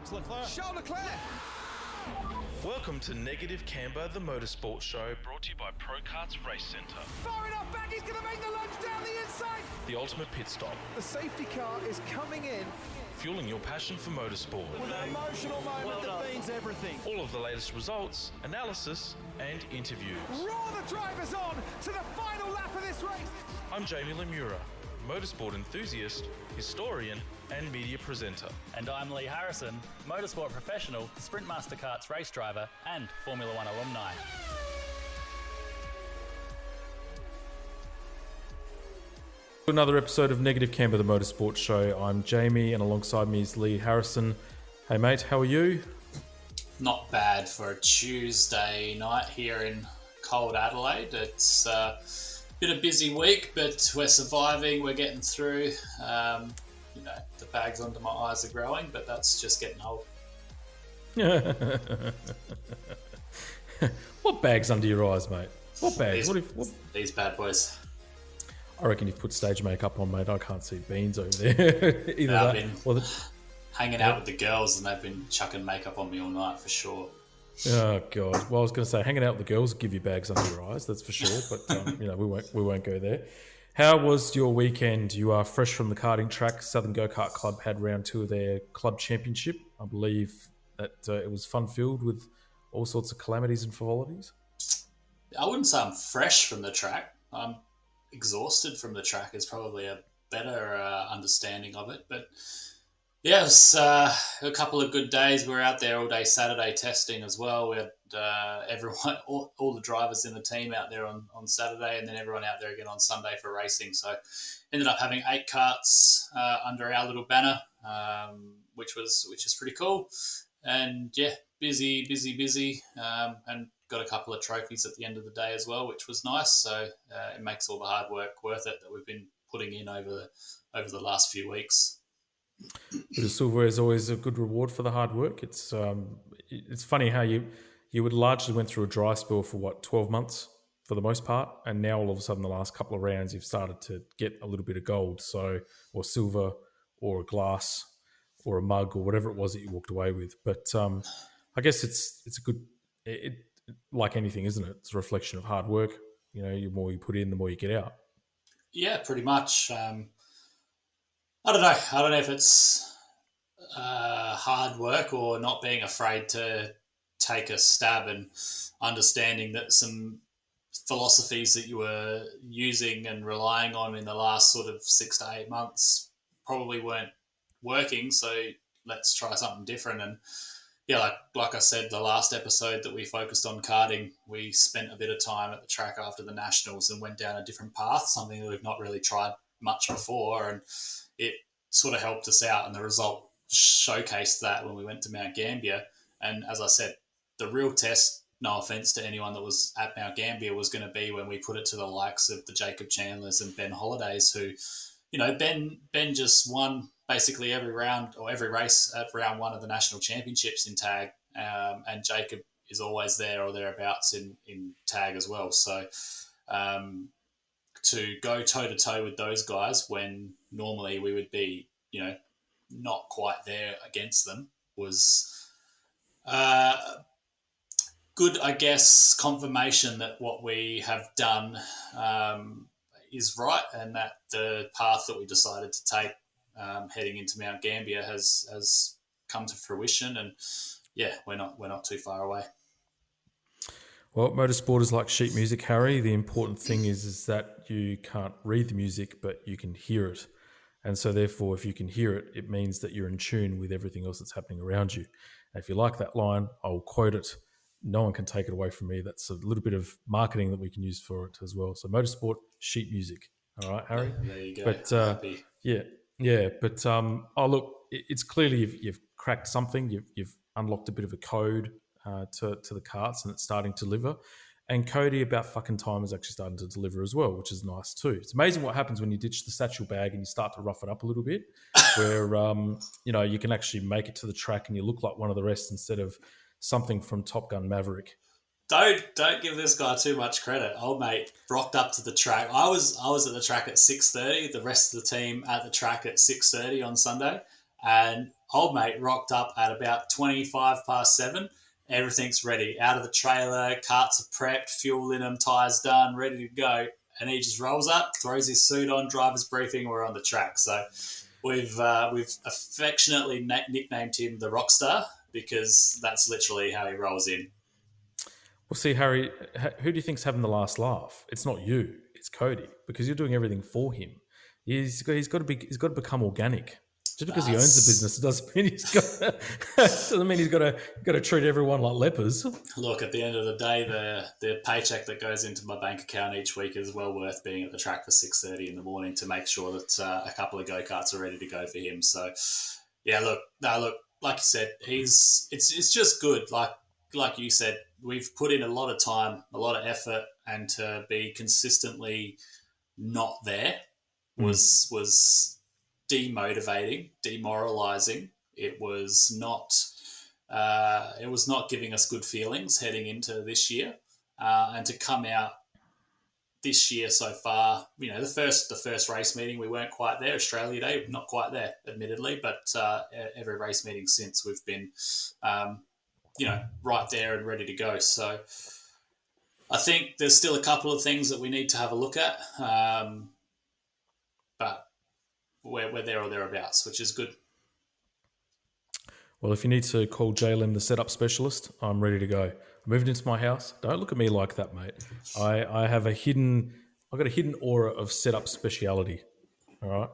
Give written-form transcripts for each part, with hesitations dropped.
It's Leclerc. Charles Leclerc. Welcome to Negative Camber, the motorsport show, brought to you by ProKarts Race Centre. Far enough back, he's going to make the lunge down the inside. The ultimate pit stop, The safety car is coming in. fueling your passion for motorsport. With an emotional moment that means everything. All of the latest results, analysis, and interviews. Roar the drivers on to the final lap of this race. I'm Jamie Lemura, motorsport enthusiast, historian, and media presenter. And I'm Lee Harrison, motorsport professional, Sprint Master Karts race driver, and Formula One alumni. Another episode of Negative Camber, the motorsport show. I'm Jamie, and alongside me is Lee Harrison. Hey mate, how are you? Not bad for a Tuesday night here in cold Adelaide. It's been a busy week, but we're surviving. We're getting through. The bags under my eyes are growing, but that's just getting old. What bags under your eyes, mate? What bags? These bad boys. I reckon you've put stage makeup on, mate. I can't see beans over there. Either I've that been or hanging out with the girls, and they've been chucking makeup on me all night for sure. Oh god. Well, I was going to say, hanging out with the girls will give you bags under your eyes. That's for sure. But we won't go there. How was your weekend? You are fresh from the karting track. Southern Go-Kart Club had round 2 of their club championship. I believe that it was fun-filled with all sorts of calamities and frivolities. I wouldn't say I'm fresh from the track. I'm exhausted from the track is probably a better understanding of it. But yeah, it was a couple of good days. We were out there all day Saturday testing as well. We had everyone, all the drivers in the team out there on Saturday, and then everyone out there again on Sunday for racing. So ended up having 8 karts under our little banner, which is pretty cool. And yeah, busy, and got a couple of trophies at the end of the day as well, which was nice. So it makes all the hard work worth it that we've been putting in over the last few weeks. But a silver is always a good reward for the hard work. It's funny how you would largely went through a dry spell for 12 months for the most part, and now all of a sudden the last couple of rounds you've started to get a little bit of gold, or silver, or a glass, or a mug, or whatever it was that you walked away with. But I guess it's a good, like anything, isn't it? It's a reflection of hard work. You know, the more you put in, the more you get out. Yeah, pretty much. I don't know if it's hard work or not being afraid to take a stab and understanding that some philosophies that you were using and relying on in the last sort of 6 to 8 months probably weren't working. So let's try something different. And yeah, like I said, the last episode that we focused on karting, we spent a bit of time at the track after the Nationals and went down a different path, something that we've not really tried much before. And it sort of helped us out, and the result showcased that when we went to Mount Gambier. And as I said, the real test, no offence to anyone that was at Mount Gambier, was going to be when we put it to the likes of the Jacob Chandlers and Ben Holidays, who, Ben just won basically every round or every race at round 1 of the national championships in tag, and Jacob is always there or thereabouts in tag as well. So to go toe-to-toe with those guys when normally we would be, not quite there against them was good, I guess, confirmation that what we have done is right, and that the path that we decided to take heading into Mount Gambier has come to fruition. And yeah, we're not too far away. Well, motorsport is like sheet music, Harry. The important thing is that you can't read the music, but you can hear it. And so therefore, if you can hear it, it means that you're in tune with everything else that's happening around you. And if you like that line, I'll quote it. No one can take it away from me. That's a little bit of marketing that we can use for it as well. So motorsport, sheet music. All right, Harry? There you go. But yeah. But look, it's clearly you've cracked something. You've unlocked a bit of a code to the karts, and it's starting to deliver. And Cody, about fucking time, is actually starting to deliver as well, which is nice too. It's amazing what happens when you ditch the satchel bag and you start to rough it up a little bit, where you can actually make it to the track and you look like one of the rest instead of something from Top Gun Maverick. Don't give this guy too much credit. Old mate rocked up to the track. I was at the track at 6:30. The rest of the team at the track at 6:30 on Sunday. And old mate rocked up at about 7:25. Everything's ready. Out of the trailer, carts are prepped, fuel in them, tyres done, ready to go. And he just rolls up, throws his suit on, driver's briefing, we're on the track. So we've affectionately nicknamed him the Rockstar because that's literally how he rolls in. Well, see, Harry, who do you think's having the last laugh? It's not you, it's Cody, because you're doing everything for him. He's got to become organic. Just because he owns the business, it doesn't mean he's got to treat everyone like lepers. Look, at the end of the day, the paycheck that goes into my bank account each week is well worth being at the track for 6:30 in the morning to make sure that a couple of go-karts are ready to go for him. So, yeah, look, like you said, it's just good. Like you said, we've put in a lot of time, a lot of effort, and to be consistently not there was demotivating, demoralizing. It was not giving us good feelings heading into this year, and to come out this year so far, the first race meeting we weren't quite there. Australia Day, not quite there, admittedly, but every race meeting since we've been, right there and ready to go. So I think there's still a couple of things that we need to have a look at, but we're there or thereabouts, which is good. Well, if you need to call Jalen the setup specialist, I'm ready to go. I moved into my house. Don't look at me like that, mate. I've got a hidden aura of setup speciality. All right.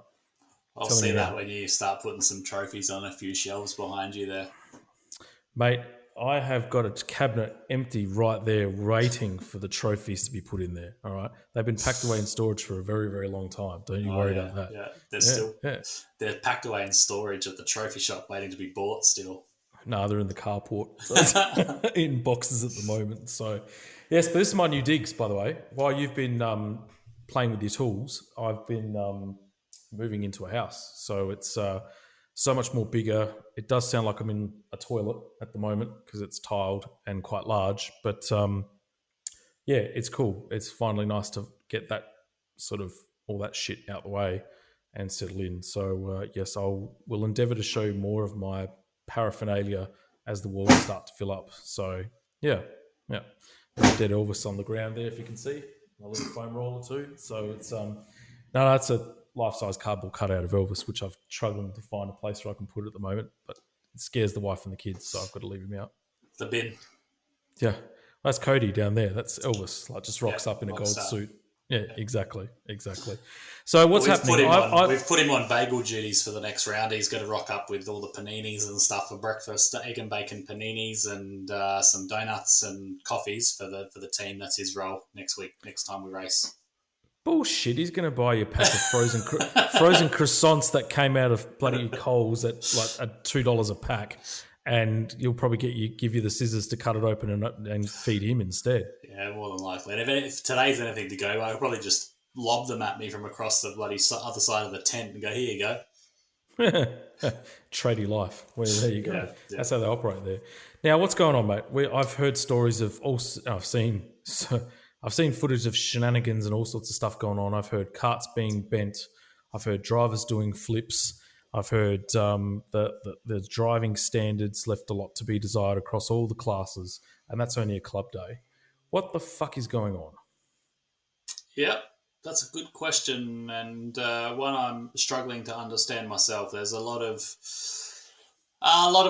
I'll see that when you start putting some trophies on a few shelves behind you there. Mate, I have got a cabinet empty right there waiting for the trophies to be put in there, all right? They've been packed away in storage for a very, very long time. Don't you worry about that. Yeah, they're packed away in storage at the trophy shop waiting to be bought still. No, they're in the carport in boxes at the moment. So, yes, but this is my new digs, by the way. While you've been playing with your tools, I've been moving into a house. So it's so much more bigger. It does sound like I'm in a toilet at the moment because it's tiled and quite large. But yeah, it's cool. It's finally nice to get that sort of all that shit out the way and settle in. So yes, we'll endeavour to show more of my paraphernalia as the walls start to fill up. So yeah. Dead Elvis on the ground there, if you can see. My little foam roller too. So it's that's a life-size cardboard cutout of Elvis, which I've struggled to find a place where I can put it at the moment, but it scares the wife and the kids, so I've got to leave him out. The bin. Yeah. That's Cody down there. That's Elvis. Just rocks up in a gold suit. Yeah, exactly. So what's happening? We've put him on bagel duties for the next round. He's going to rock up with all the paninis and stuff for breakfast, egg and bacon paninis and some donuts and coffees for the team. That's his role next week, next time we race. Bullshit! He's going to buy you a pack of frozen croissants that came out of bloody Coles at $2 a pack, and you'll probably give you the scissors to cut it open and feed him instead. Yeah, more than likely. And if today's anything to go, I'll probably just lob them at me from across the bloody other side of the tent and go, "Here you go." Tradie life. Well, there you go. Yeah. That's how they operate there. Now, what's going on, mate? I've heard stories of I've seen footage of shenanigans and all sorts of stuff going on. I've heard carts being bent. I've heard drivers doing flips. I've heard the driving standards left a lot to be desired across all the classes, and that's only a club day. What the fuck is going on? Yeah, that's a good question, and one I'm struggling to understand myself. There's a lot of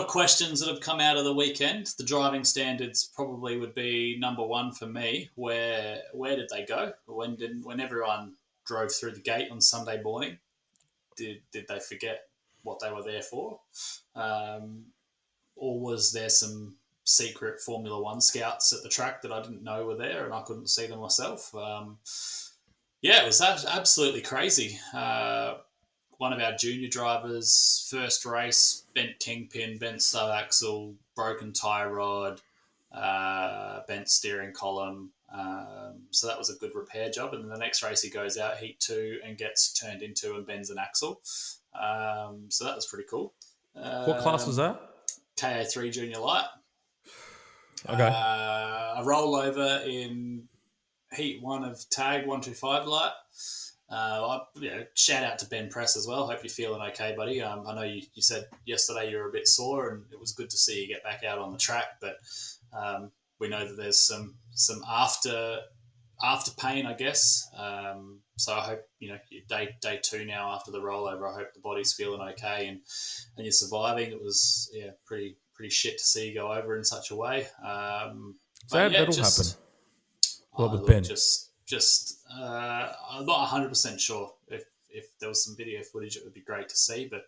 questions that have come out of the weekend. The driving standards probably would be number one for me. Where did they go? When everyone drove through the gate on Sunday morning, did they forget what they were there for? Or was there some secret Formula One scouts at the track that I didn't know were there and I couldn't see them myself? Yeah, it was absolutely crazy. One of our junior drivers, first race, bent kingpin, bent sub-axle, broken tie rod, bent steering column. So that was a good repair job. And then the next race he goes out, heat 2, and gets turned into and bends an axle. So that was pretty cool. What class was that? KA3 Junior Light. Okay. A rollover in heat 1 of tag 125 light. Shout out to Ben Press as well. Hope you're feeling okay, buddy. I know you said yesterday you were a bit sore, and it was good to see you get back out on the track. But we know that there's some after pain, I guess. So I hope day 2 now after the rollover. I hope the body's feeling okay and you're surviving. It was pretty shit to see you go over in such a way. That'll happen. What with Ben? I'm not 100% sure. If there was some video footage, it would be great to see. But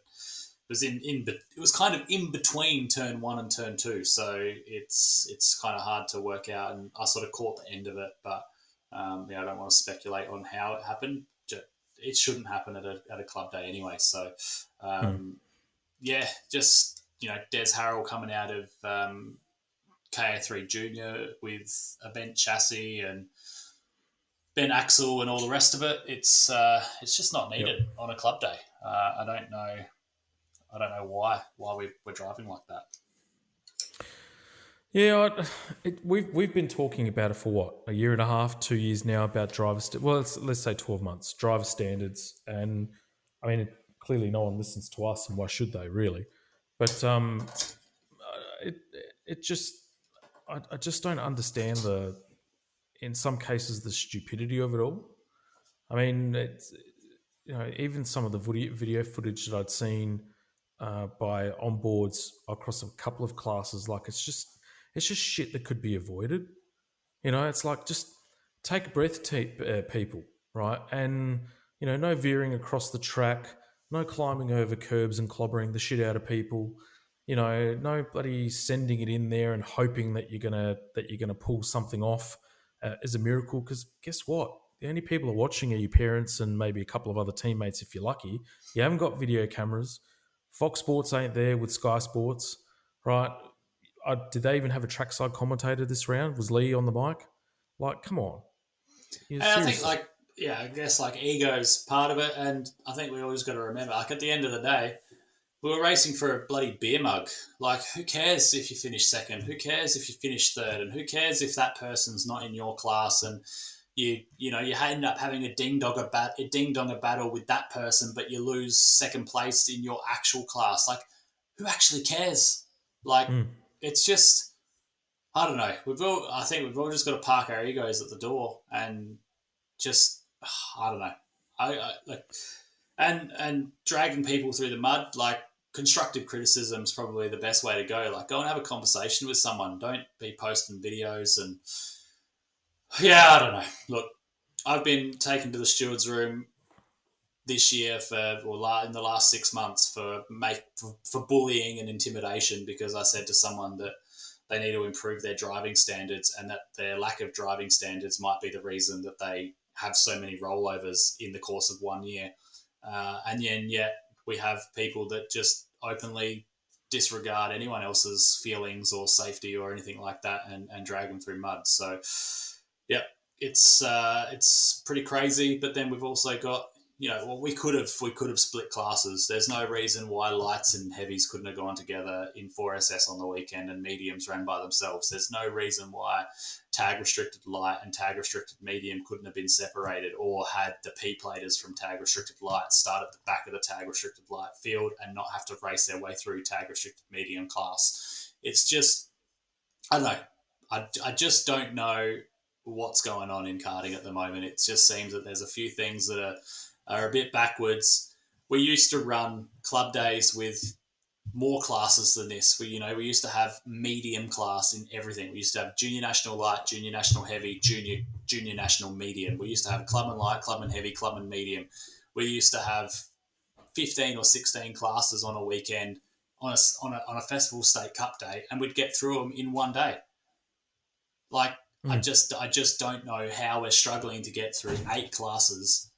it was kind of in between turn 1 and turn 2, so it's kind of hard to work out. And I sort of caught the end of it, but I don't want to speculate on how it happened. It shouldn't happen at a club day anyway. So Des Harrell coming out of KA3 Junior with a bent chassis and Ben Axel and all the rest of it. It's just not needed on a club day. I don't know why we're driving like that. Yeah, we've been talking about it for what, a year and a half, 2 years now, about driver. Let's say 12 months driver standards, and I mean clearly no one listens to us, and why should they really? But I just don't understand in some cases the stupidity of it all. I mean, it's, even some of the video footage that I'd seen by onboards across a couple of classes, like it's just shit that could be avoided. It's like, just take a breath, people, right? And no veering across the track, no climbing over curbs and clobbering the shit out of people. No bloody sending it in there and hoping that you're gonna pull something off as a miracle. Because guess what? The only people who are watching are your parents and maybe a couple of other teammates if you're lucky. You haven't got video cameras. Fox Sports ain't there with Sky Sports, right? Did they even have a trackside commentator this round? Was Lee on the mic? Like, come on. And I think, I guess ego's part of it, and I think we always got to remember, at the end of the day, we were racing for a bloody beer mug. Like, who cares if you finish second? Who cares if you finish third? And who cares if that person's not in your class and you end up having a ding-donger battle with that person, but you lose second place in your actual class? Like, who actually cares? Like, it's just, I don't know. I think we've all just got to park our egos at the door and just, I don't know. And dragging people through the mud, like, constructive criticism is probably the best way to go. Like, go and have a conversation with someone. Don't be posting videos and, I don't know. Look, I've been taken to the steward's room this year in the last 6 months for bullying and intimidation, because I said to someone that they need to improve their driving standards, and that their lack of driving standards might be the reason that they have so many rollovers in the course of 1 year. And yet we have people that just openly disregard anyone else's feelings or safety or anything like that and drag them through mud. So, yeah, it's pretty crazy. But then we've also got, we could have split classes. There's no reason why lights and heavies couldn't have gone together in 4SS on the weekend and mediums ran by themselves. There's no reason why tag restricted light and tag restricted medium couldn't have been separated, or had the P-platers from tag restricted light start at the back of the tag restricted light field and not have to race their way through tag restricted medium class. It's just, I don't know. I just don't know what's going on in karting at the moment. It just seems that there's a few things that are a bit backwards. We used to run club days with more classes than this. We used to have medium class in everything. We used to have junior national light, junior national heavy, junior national medium. We used to have club and light, club and heavy, club and medium. We used to have 15 or 16 classes on a weekend on a festival state cup day, and we'd get through them in 1 day. Like, I just don't know how we're struggling to get through 8 classes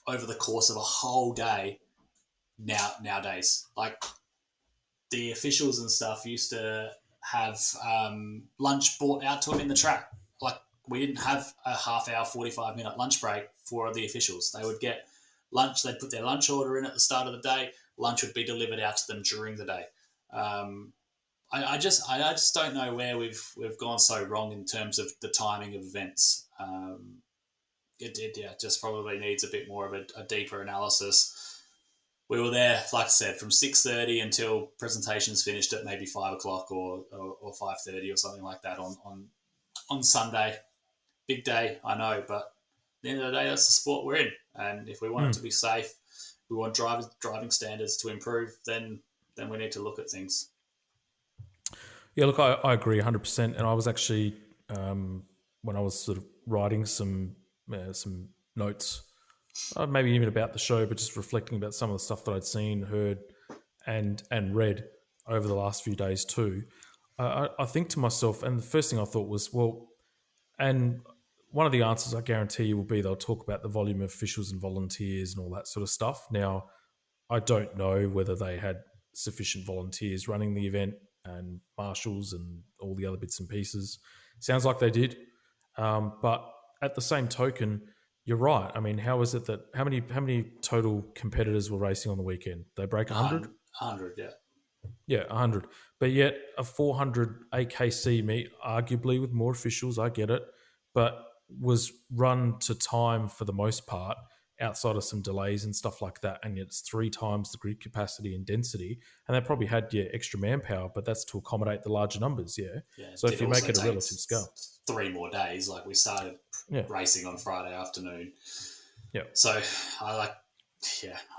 over the course of a whole day nowadays. Like, the officials and stuff used to have lunch brought out to them in the track. Like, we didn't have a half hour, 45-minute lunch break for the officials. They would get lunch. They'd put their lunch order in at the start of the day. Lunch would be delivered out to them during the day. I just don't know where we've gone so wrong in terms of the timing of events. it just probably needs a bit more of a deeper analysis. We were there, like I said, from 6:30 until presentations finished at maybe 5 o'clock or 5:30 or something like that on Sunday. Big day, I know, but at the end of the day, that's the sport we're in. And if we want it to be safe, we want driving standards to improve, then we need to look at things. Yeah, look, I agree 100%. And I was actually, when I was sort of writing some notes, maybe even about the show, but just reflecting about some of the stuff that I'd seen, heard, and read over the last few days too, I think to myself, and the first thing I thought was, well, and one of the answers I guarantee you will be they'll talk about the volume of officials and volunteers and all that sort of stuff. Now, I don't know whether they had sufficient volunteers running the event and marshals and all the other bits and pieces. Sounds like they did. But at the same token, you're right. I mean, how is it that how many total competitors were racing on the weekend? They break 100? 100, yeah. Yeah, 100. But yet a 400 AKC meet, arguably with more officials, I get it, but was run to time for the most part, outside of some delays and stuff like that, and yet it's 3 times the grid capacity and density, and they probably had extra manpower, but that's to accommodate the larger numbers, So if you make it a relative scale, 3 more days, like we started racing on Friday afternoon. Yeah. So I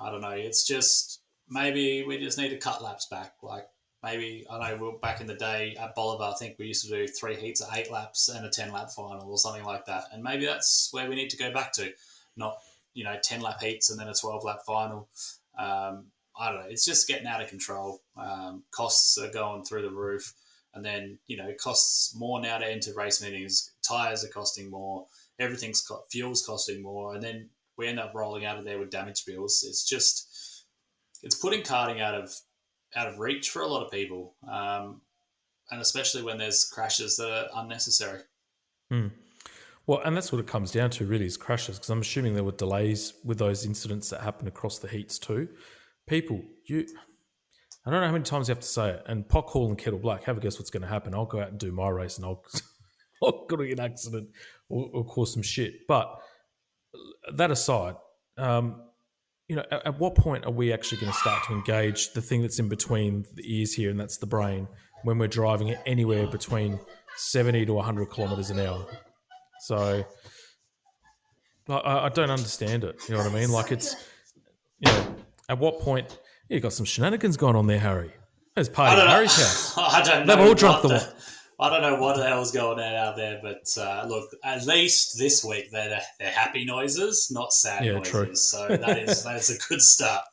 don't know. It's just maybe we just need to cut laps back. Like maybe I know back in the day at Bolivar, I think we used to do 3 heats of 8 laps and a 10-lap final or something like that, and maybe that's where we need to go back to, not 10-lap heats and then a 12-lap final. I don't know. It's just getting out of control. Costs are going through the roof. And then, it costs more now to enter race meetings. Tyres are costing more. Fuel's costing more. And then we end up rolling out of there with damage bills. It's putting karting out of reach for a lot of people. And especially when there's crashes that are unnecessary. Well, and that's what it comes down to, really, is crashes, because I'm assuming there were delays with those incidents that happened across the heats too. People, I don't know how many times you have to say it, and Pothole and Kettle Black, have a guess what's going to happen. I'll go out and do my race and I'll get an accident or cause some shit. But that aside, at what point are we actually going to start to engage the thing that's in between the ears here, and that's the brain, when we're driving it anywhere between 70 to 100 kilometres an hour? So I don't understand it. You know what I mean? Like it's, at what point you got some shenanigans going on there, Harry? There's party at Harry's house. I don't know. They've all drunk I don't know what the hell's going on out there, but look, at least this week they're happy noises, not sad noises. True. So that is a good start.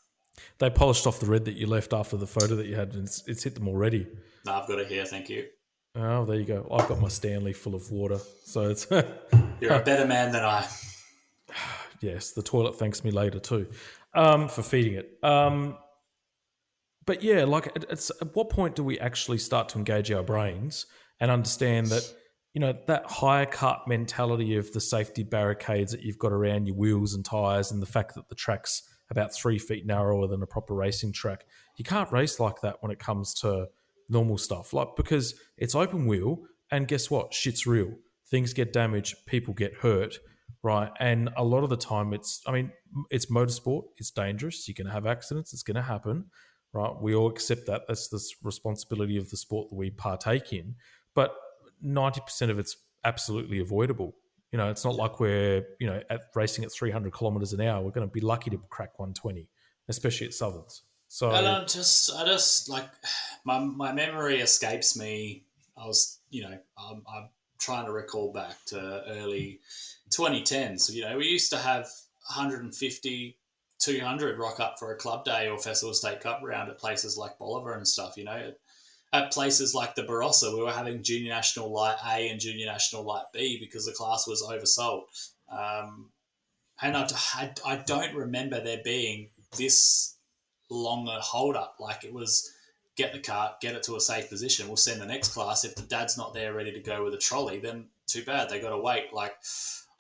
They polished off the red that you left after the photo that you had, and it's hit them already. No, I've got it here. Thank you. Oh, there you go. I've got my Stanley full of water, so it's. You're a better man than I. Yes, the toilet thanks me later too, for feeding it. But yeah, like, it's at what point do we actually start to engage our brains and understand that, that higher cut mentality of the safety barricades that you've got around your wheels and tyres, and the fact that the track's about 3 feet narrower than a proper racing track. You can't race like that when it comes to normal stuff, because it's open wheel, and guess what? Shit's real. Things get damaged, people get hurt, right? And a lot of the time it's motorsport, it's dangerous, you're going to have accidents, it's going to happen, right? We all accept that. That's the responsibility of the sport that we partake in, but 90% of it's absolutely avoidable. It's not like we're, racing at 300 kilometers an hour. We're going to be lucky to crack 120, especially at Southerns. So I just like my memory escapes me. I was, I'm trying to recall back to early 2010s. So, we used to have 150, 200 rock up for a club day or Festival State Cup round at places like Bolivar and stuff. At places like the Barossa, we were having Junior National Light A and Junior National Light B because the class was oversold. And I don't remember there being this long a hold up. Like, it was get the cart, get it to a safe position. We'll send the next class. If the dad's not there ready to go with a trolley, then too bad. They got to wait. Like,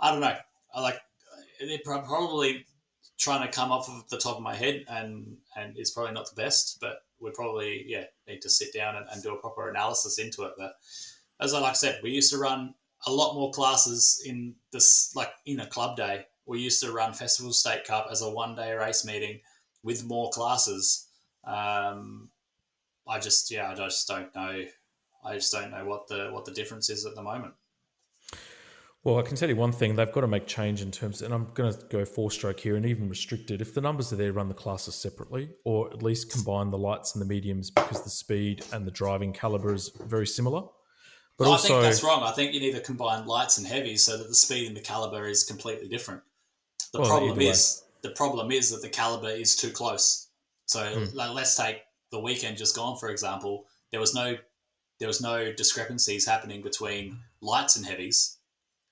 I don't know. They're probably trying to come off of the top of my head, and it's probably not the best, but we probably need to sit down and do a proper analysis into it. But as I said, we used to run a lot more classes in this, like in a club day. We used to run Festival State Cup as a 1-day race meeting with more classes. I just don't know. I just don't know what the difference is at the moment. Well, I can tell you one thing. They've got to make change in terms, and I'm going to go 4-stroke here and even restricted. If the numbers are there, run the classes separately, or at least combine the lights and the mediums, because the speed and the driving caliber is very similar. But I think that's wrong. I think you need to combine lights and heavies so that the speed and the caliber is completely different. The problem is that the caliber is too close. So let's take the weekend just gone, for example. There was no discrepancies happening between lights and heavies,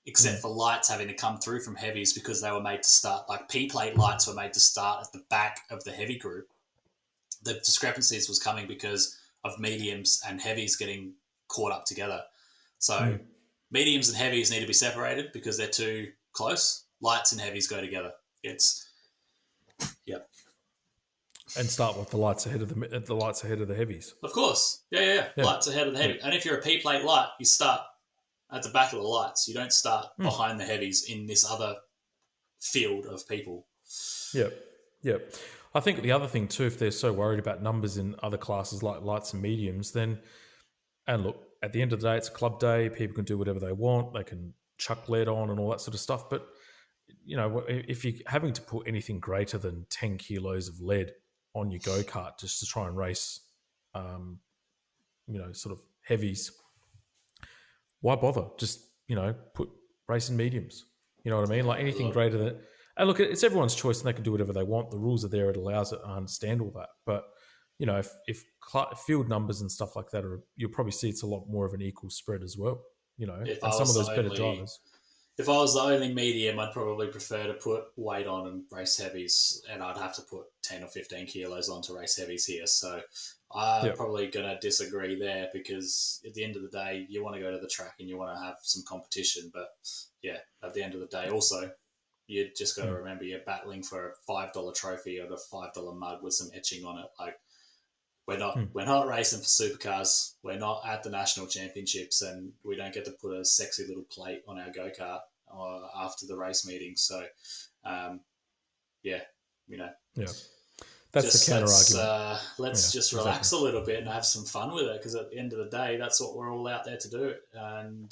except for lights having to come through from heavies because they were made to start, like P-plate lights were made to start at the back of the heavy group. The discrepancies was coming because of mediums and heavies getting caught up together. So mediums and heavies need to be separated because they're too close. Lights and heavies go together. And start with the lights ahead of the heavies. Of course. Yeah. Lights ahead of the heavy. And if you're a P-plate light, you start at the back of the lights. You don't start behind the heavies in this other field of people. Yep. I think the other thing too, if they're so worried about numbers in other classes like lights and mediums, then, and look, at the end of the day, it's a club day. People can do whatever they want. They can chuck lead on and all that sort of stuff. But, you know, if you're having to put anything greater than 10 kilos of lead on your go-kart just to try and race, sort of heavies, why bother? Just, put racing mediums. You know what I mean? Like anything greater than... And look, it's everyone's choice and they can do whatever they want. The rules are there. It allows it. I understand all that. But, if field numbers and stuff like that you'll probably see it's a lot more of an equal spread as well, and some of those better drivers. If I was the only medium, I'd probably prefer to put weight on and race heavies, and I'd have to put 10 or 15 kilos on to race heavies here. So I'm probably going to disagree there because at the end of the day, you want to go to the track and you want to have some competition. But, at the end of the day also, you just got to remember you're battling for a $5 trophy or a $5 mug with some etching on it. Like, we're not racing for supercars. We're not at the national championships, and we don't get to put a sexy little plate on our go-kart after the race meeting. So, That's the counter argument. Let's just relax a little bit and have some fun with it, because at the end of the day, that's what we're all out there to do. And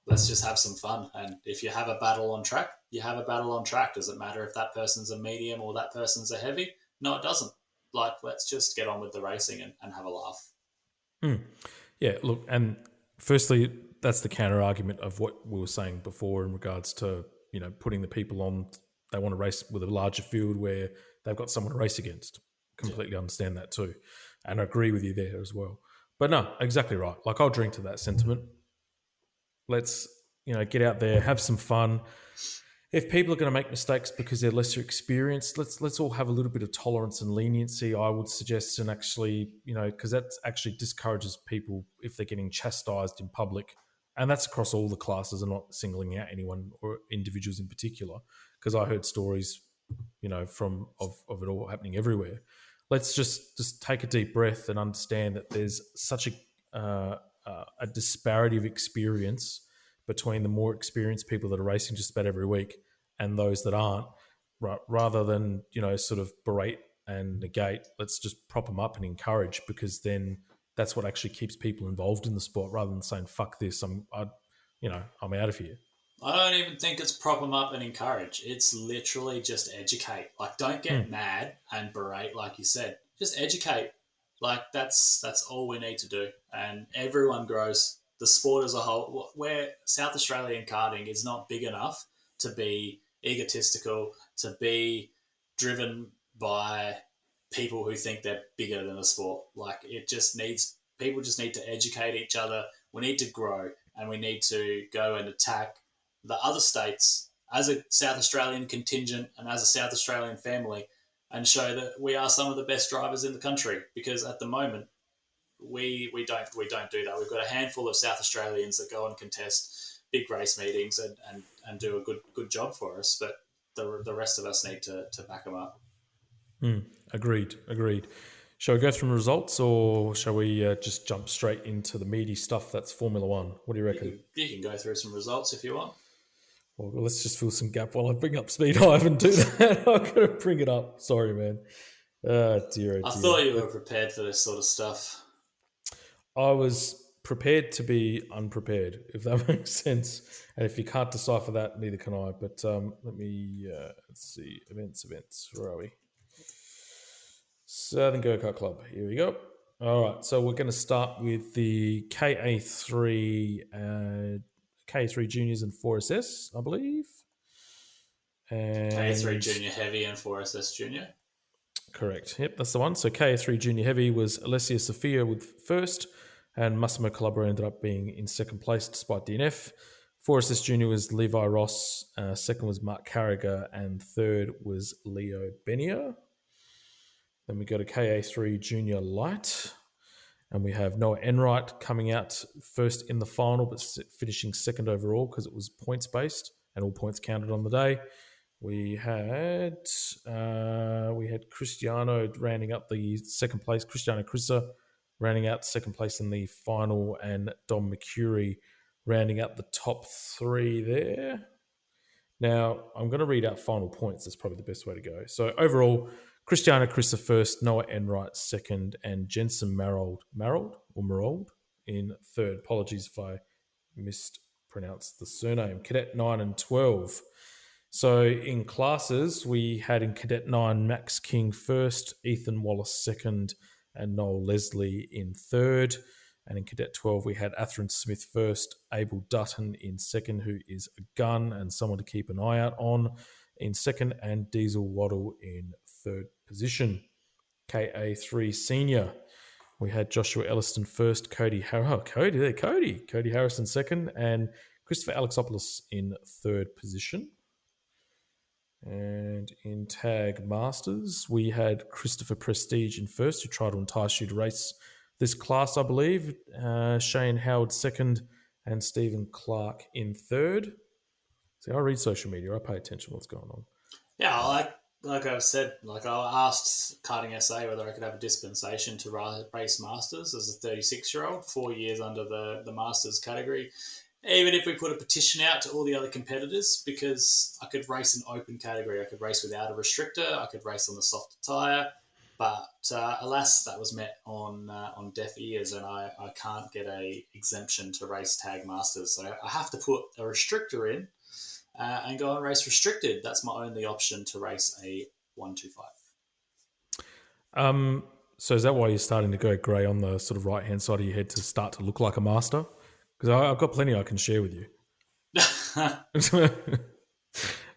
let's just have some fun. And if you have a battle on track, you have a battle on track. Does it matter if that person's a medium or that person's a heavy? No, it doesn't. Like, let's just get on with the racing and have a laugh. Yeah, look, and firstly, that's the counter argument of what we were saying before in regards to, putting the people on, they want to race with a larger field where they've got someone to race against. Completely understand that too. And I agree with you there as well. But no, exactly right. Like, I'll drink to that sentiment. Let's, get out there, have some fun. If people are going to make mistakes because they're lesser experienced, let's all have a little bit of tolerance and leniency, I would suggest, and actually, because that actually discourages people if they're getting chastised in public. And that's across all the classes. I'm not singling out anyone or individuals in particular, because I heard stories, of it all happening everywhere. Let's just take a deep breath and understand that there's such a disparity of experience between the more experienced people that are racing just about every week and those that aren't, rather than, sort of berate and negate. Let's just prop them up and encourage, because then that's what actually keeps people involved in the sport, rather than saying, fuck this, I'm out of here. I don't even think it's prop them up and encourage. It's literally just educate. Like, don't get mad and berate, like you said. Just educate. Like, that's all we need to do. And everyone grows. The sport as a whole, where South Australian karting is not big enough to be egotistical, to be driven by people who think they're bigger than the sport. Like, people just need to educate each other. We need to grow, and we need to go and attack the other states as a South Australian contingent and as a South Australian family, and show that we are some of the best drivers in the country. Because at the moment, we don't do that. We've got a handful of South Australians that go and contest big race meetings and do a good job for us, but the rest of us need to back them up. Agreed. Shall we go through the results, or shall we just jump straight into the meaty stuff that's Formula One? What do you reckon? You can go through some results if you want. Well, let's just fill some gap while I bring up speed dive and do that. I've got to bring it up. Sorry, man. Dear. I thought you were prepared for this sort of stuff. I was prepared to be unprepared, if that makes sense. And if you can't decipher that, neither can I. But let me, let's see. Events. Where are we? Southern Go-Kart Club. Here we go. All right. So we're going to start with the KA3 Juniors and 4SS, I believe. And KA3 Junior Heavy and 4SS Junior. Correct. Yep, that's the one. So KA3 Junior Heavy was Alessia Sofia with first, and Massimo Calabro ended up being in second place despite DNF. 4SS Junior was Levi Ross, second was Mark Carragher, and third was Leo Benier. Then we go to KA3 Junior Light, and we have Noah Enright coming out first in the final, but finishing second overall because it was points-based and all points counted on the day. We had Cristiano rounding up the second place, Cristiano Crissa rounding out second place in the final, and Dom McCurry rounding out the top three there. Now, I'm going to read out final points. That's probably the best way to go. So overall, Cristiano Crissa first, Noah Enright second, and Jensen Marold in third. Apologies if I mispronounced the surname. Cadet 9 and 12. So in classes, we had in Cadet 9, Max King first, Ethan Wallace second, and Noel Leslie in third. And in Cadet 12, we had Atherton Smith first, Abel Dutton in second, who is a gun and someone to keep an eye out on in second, and Diesel Waddle in third position. KA3 Senior, we had Joshua Elliston first, Cody Harrison second, and Christopher Alexopoulos in third position. And in Tag Masters, we had Christopher Prestige in first, who tried to entice you to race this class, I believe. Shane Howard second, and Stephen Clark in third. See, I read social media. I pay attention to what's going on. Yeah, like I've said, I asked Karting SA whether I could have a dispensation to race Masters as a 36-year-old, 4 years under the Masters category. Even if we put a petition out to all the other competitors, because I could race an open category. I could race without a restrictor. I could race on the softer tyre. But alas, that was met on deaf ears, and I can't get a exemption to race Tag Masters. So I have to put a restrictor in and go and race restricted. That's my only option to race a 125. So is that why you're starting to go grey on the sort of right-hand side of your head to start to look like a master? Because I've got plenty I can share with you.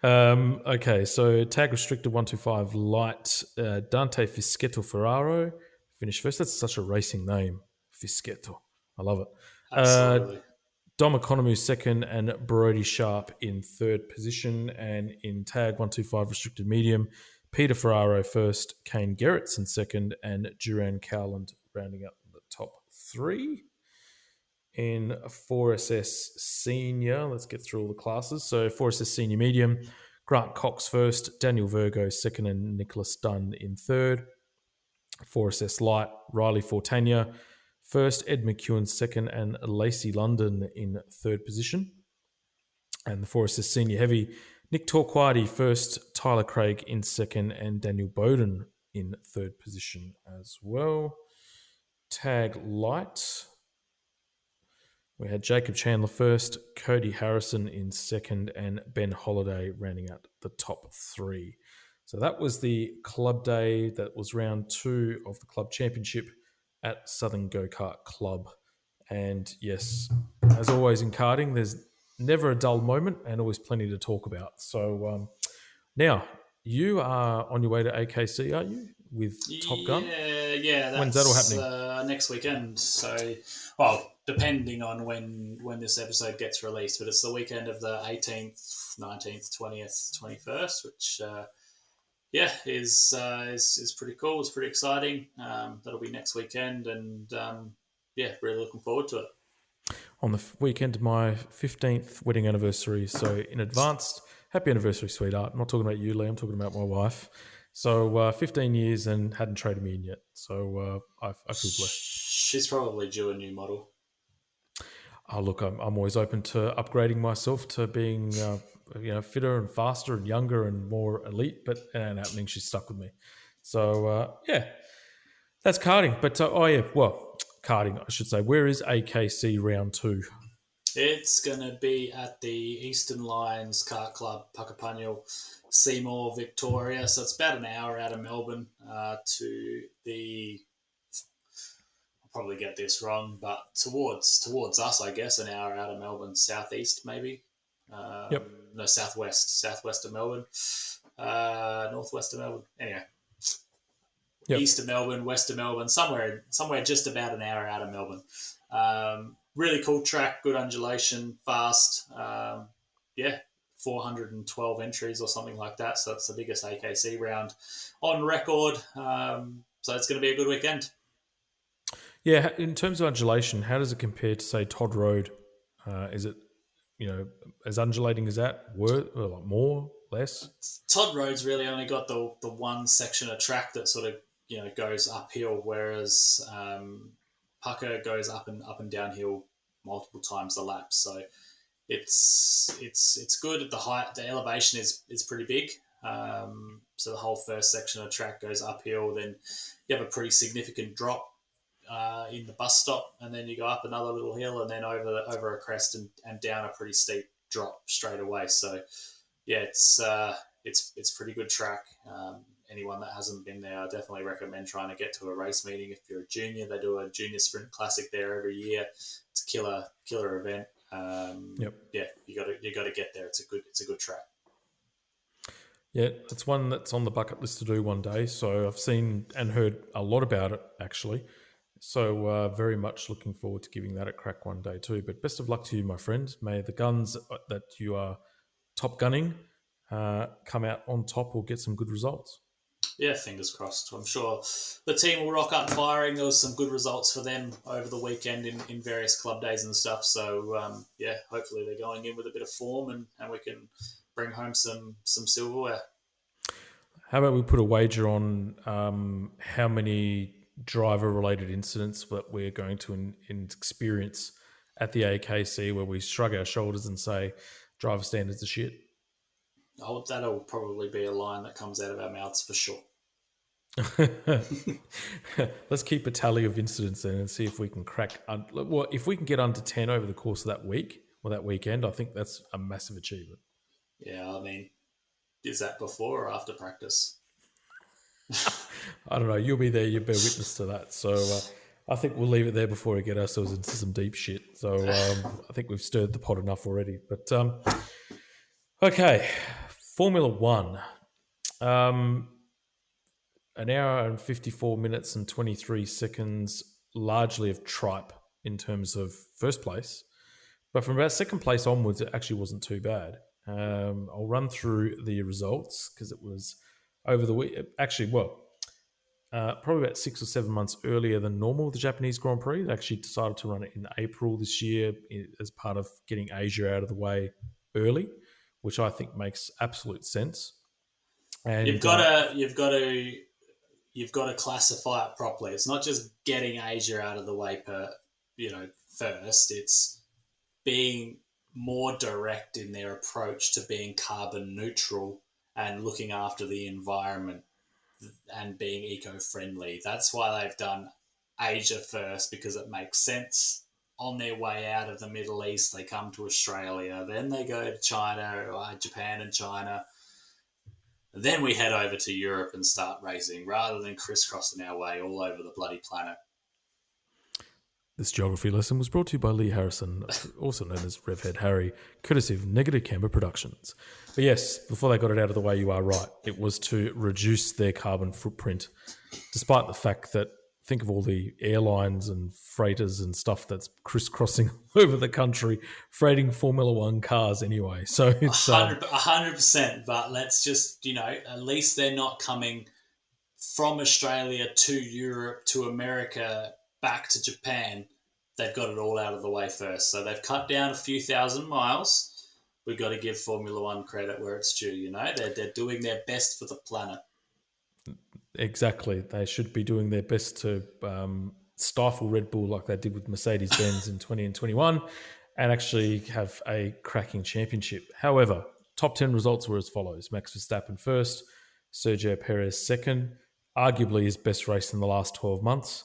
Okay, so Tag Restricted 125 Light, Dante Fischetto Ferraro finished first. That's such a racing name, Fischetto. I love it. Absolutely. Dom Economou second, and Brody Sharp in third position. And in Tag 125 Restricted Medium, Peter Ferraro first, Kane Gerritsen second, and Duran Cowland rounding up the top three. In 4SS Senior, let's get through all the classes. So 4SS Senior Medium, Grant Cox first, Daniel Virgo second, and Nicholas Dunn in third. 4SS Light, Riley Fortania first, Ed McEwen second, and Lacey London in third position. And the 4SS Senior Heavy, Nick Torquati first, Tyler Craig in second, and Daniel Bowden in third position as well. Tag Light, we had Jacob Chandler first, Cody Harrison in second, and Ben Holiday rounding out the top three. So that was the club day. That was round 2 of the club championship at Southern Go-Kart Club. And yes, as always in karting, there's never a dull moment and always plenty to talk about. So now, you are on your way to AKC, are you, with Top Gun? Yeah. When's that all happening? Next weekend. So, well, depending on when this episode gets released, but it's the weekend of the 18th, 19th, 20th, 21st, which is pretty cool. It's pretty exciting. That'll be next weekend, and really looking forward to it. On the weekend of my 15th wedding anniversary, so in advance, happy anniversary, sweetheart. I'm not talking about you, Lee. I'm talking about my wife. So 15 years and hadn't traded me in yet. So I feel blessed. She's probably due a new model. Oh, look, I'm always open to upgrading myself to being fitter and faster and younger and more elite. But it ain't happening. She's stuck with me. So that's karting. But karting, I should say. Where is AKC round 2? It's going to be at the Eastern Lions Kart Club, Puckapunyal, Seymour, Victoria. So it's about an hour out of Melbourne to the... I'll probably get this wrong, but towards us, I guess, an hour out of Melbourne, southeast maybe. Yep. No, southwest of Melbourne, northwest of Melbourne. Anyway, Yep. East of Melbourne, west of Melbourne, somewhere just about an hour out of Melbourne. Really cool track, good undulation, fast. 412 entries or something like that. So it's the biggest AKC round on record. So it's going to be a good weekend. Yeah, in terms of undulation, how does it compare to, say, Todd Road? Is it, as undulating as that? More, less? Todd Road's really only got the one section of track that sort of goes uphill, whereas Pucka goes up and downhill multiple times the lap. So it's good. The elevation is pretty big. So the whole first section of track goes uphill. Then you have a pretty significant drop in the bus stop, and then you go up another little hill, and then over a crest and down a pretty steep drop straight away. So yeah, it's pretty good track. Anyone that hasn't been there, I definitely recommend trying to get to a race meeting. If you're a junior, they do a junior sprint classic there every year. It's a killer event. Yep. Yeah, you got to get there. It's a good track. Yeah, it's one that's on the bucket list to do one day. So I've seen and heard a lot about it, actually. So very much looking forward to giving that a crack one day too. But best of luck to you, my friend. May the guns that you are top gunning come out on top or get some good results. Yeah, fingers crossed. I'm sure the team will rock up firing. There was some good results for them over the weekend in various club days and stuff. So, hopefully they're going in with a bit of form and we can bring home some silverware. How about we put a wager on how many driver-related incidents that we're going to experience at the AKC where we shrug our shoulders and say, driver standards are shit? Oh, that'll probably be a line that comes out of our mouths for sure. Let's keep a tally of incidents then and see if we can crack. If we can get under 10 over the course of that week or that weekend, I think that's a massive achievement. Yeah, I mean, is that before or after practice? I don't know. You'll be there. You'll bear witness to that. So I think we'll leave it there before we get ourselves into some deep shit. So I think we've stirred the pot enough already. But okay. Formula One, an hour and 54 minutes and 23 seconds, largely of tripe in terms of first place. But from about second place onwards, it actually wasn't too bad. I'll run through the results because it was over the week. Actually, probably about 6 or 7 months earlier than normal, the Japanese Grand Prix. They actually decided to run it in April this year as part of getting Asia out of the way early, which I think makes absolute sense. And you've got to classify it properly. It's not just getting Asia out of the way first. It's being more direct in their approach to being carbon neutral and looking after the environment and being eco-friendly. That's why they've done Asia first, because it makes sense. On their way out of the Middle East, they come to Australia. Then they go to China, or Japan and China. Then we head over to Europe and start racing, rather than crisscrossing our way all over the bloody planet. This geography lesson was brought to you by Lee Harrison, also known as Revhead Harry, courtesy of Negative Camber Productions. But yes, before they got it out of the way, you are right. It was to reduce their carbon footprint, despite the fact that think of all the airlines and freighters and stuff that's crisscrossing over the country, freighting Formula One cars anyway. So it's 100%. But let's just, at least they're not coming from Australia to Europe to America back to Japan. They've got it all out of the way first. So they've cut down a few thousand miles. We've got to give Formula One credit where it's due. They're doing their best for the planet. exactly. They should be doing their best to stifle Red Bull like they did with Mercedes-Benz in 20 and 21 and actually have a cracking championship. However, top 10 results were as follows. Max Verstappen first, Sergio Perez second, arguably his best race in the last 12 months.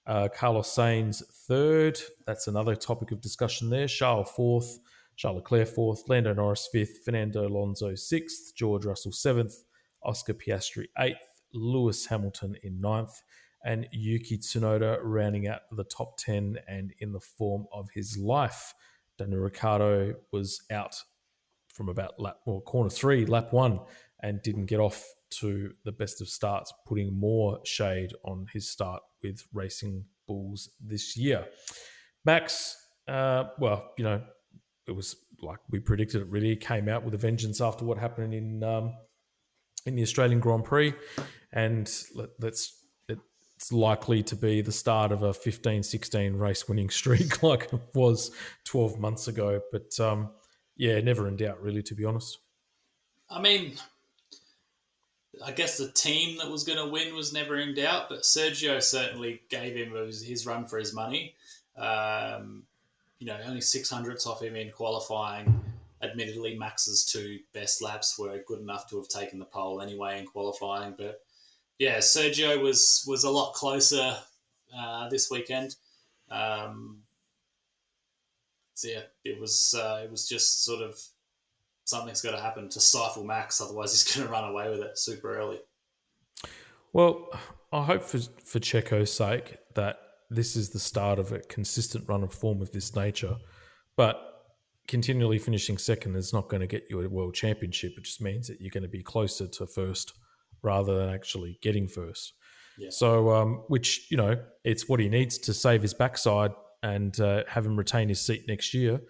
Carlos Sainz third. That's another topic of discussion there. Charles Leclerc fourth, Lando Norris fifth, Fernando Alonso sixth, George Russell seventh, Oscar Piastri eighth, Lewis Hamilton in ninth, and Yuki Tsunoda rounding out the top 10 and in the form of his life. Daniel Ricciardo was out from about corner 3, lap 1, and didn't get off to the best of starts, putting more shade on his start with Racing Bulls this year. Max, it was like we predicted it really. Came out with a vengeance after what happened in the Australian Grand Prix, and it's likely to be the start of a 15-16 race winning streak like it was 12 months ago. But never in doubt really, to be honest. I mean, I guess the team that was going to win was never in doubt, but Sergio certainly gave him his run for his money. Only 600ths off him in qualifying. Admittedly, Max's 2 best laps were good enough to have taken the pole anyway in qualifying. But yeah, Sergio was a lot closer this weekend. It was just sort of something's got to happen to stifle Max, otherwise he's going to run away with it super early. Well, I hope for Checo's sake that this is the start of a consistent run of form of this nature, but continually finishing second is not going to get you a world championship. It just means that you're going to be closer to first rather than actually getting first. Yeah. So, which, it's what he needs to save his backside and have him retain his seat next year.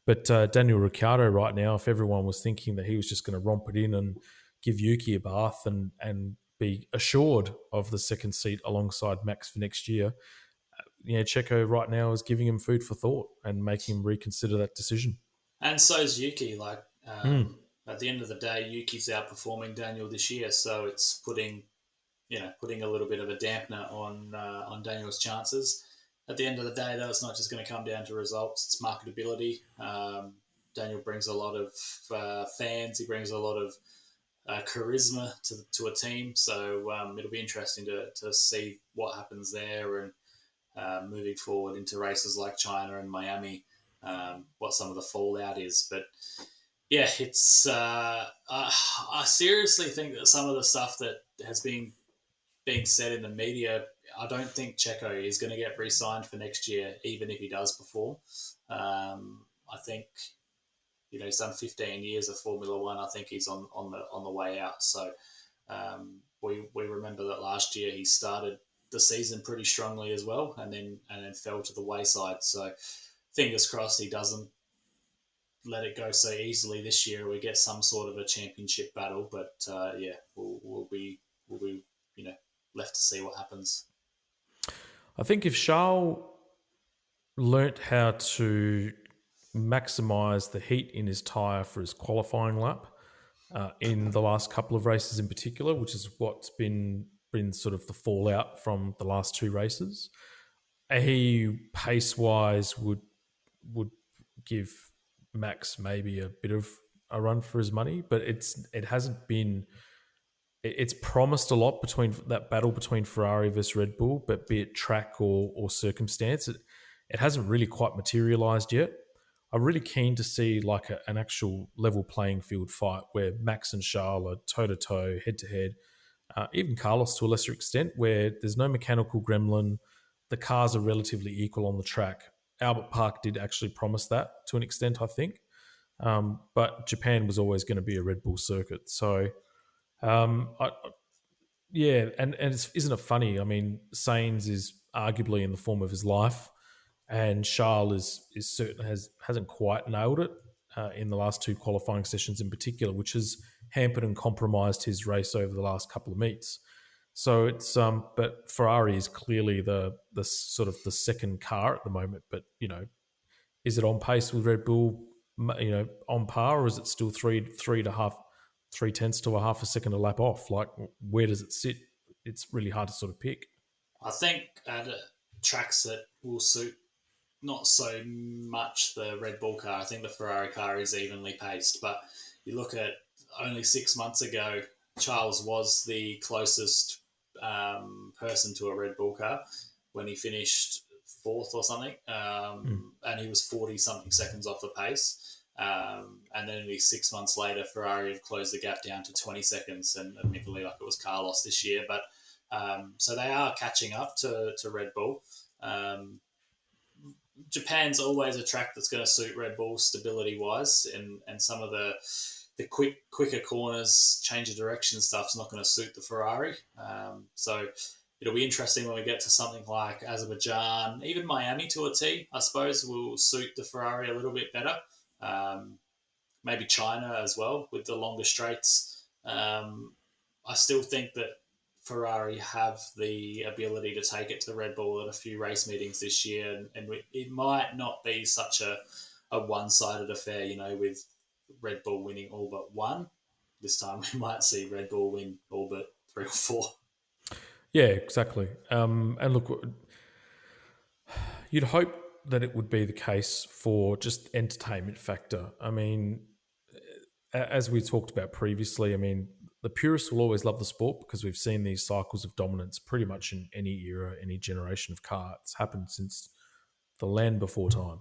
But Daniel Ricciardo right now, if everyone was thinking that he was just going to romp it in and give Yuki a bath and be assured of the second seat alongside Max for next year, Checo right now is giving him food for thought and making him reconsider that decision. And so is Yuki. At the end of the day, Yuki's outperforming Daniel this year, so it's putting a little bit of a dampener on Daniel's chances. At the end of the day, though, it's not just going to come down to results. It's marketability. Daniel brings a lot of fans. He brings a lot of charisma to a team. So it'll be interesting to see what happens there and moving forward into races like China and Miami, what some of the fallout is. But yeah, it's I seriously think that some of the stuff that has been being said in the media, I don't think Checo is going to get re-signed for next year, even if he does perform. I think, he's done 15 years of Formula One. I think he's on the way out. So we remember that last year he started the season pretty strongly as well, and then fell to the wayside. So fingers crossed he doesn't let it go so easily this year. We get some sort of a championship battle, but we'll be left to see what happens. I think if Charles learnt how to maximise the heat in his tyre for his qualifying lap in the last couple of races in particular, which is what's been sort of the fallout from the last 2 races, he pace-wise would give Max maybe a bit of a run for his money, but it hasn't been... It's promised a lot between that battle between Ferrari versus Red Bull, but be it track or circumstance, it hasn't really quite materialised yet. I'm really keen to see like an actual level playing field fight where Max and Charles are toe-to-toe, head-to-head, even Carlos to a lesser extent, where there's no mechanical gremlin, the cars are relatively equal on the track. Albert Park did actually promise that to an extent, I think. But Japan was always going to be a Red Bull circuit. So... and isn't it funny? I mean, Sainz is arguably in the form of his life, and Charles is certain hasn't quite nailed it in the last 2 qualifying sessions in particular, which has hampered and compromised his race over the last couple of meets. So it's but Ferrari is clearly the sort of the second car at the moment. But is it on pace with Red Bull? On par, or is it still 3/10 to a half a second a lap off? Like, where does it sit it's really hard to sort of pick. I think at tracks that will suit not so much the Red Bull car, I think the Ferrari car is evenly paced. But you look at only 6 months ago, Charles was the closest person to a Red Bull car when he finished fourth or something, and he was 40-something seconds off the pace. And then only 6 months later, Ferrari have closed the gap down to 20 seconds, and admittedly, like it was Carlos this year. But so they are catching up to Red Bull. Japan's always a track that's going to suit Red Bull stability-wise, and some of the quicker corners, change of direction stuff's not going to suit the Ferrari. So it'll be interesting when we get to something like Azerbaijan, even Miami to a T, I suppose, will suit the Ferrari a little bit better. Maybe China as well with the longer straights. I still think that Ferrari have the ability to take it to Red Bull at a few race meetings this year, and it might not be such a one-sided affair, with Red Bull winning all but one. This time we might see Red Bull win all but 3 or 4. Yeah, exactly. And look, you'd hope that it would be the case for just entertainment factor. I mean, as we talked about previously, I mean, the purists will always love the sport because we've seen these cycles of dominance pretty much in any era, any generation of car. It's happened since the land before time.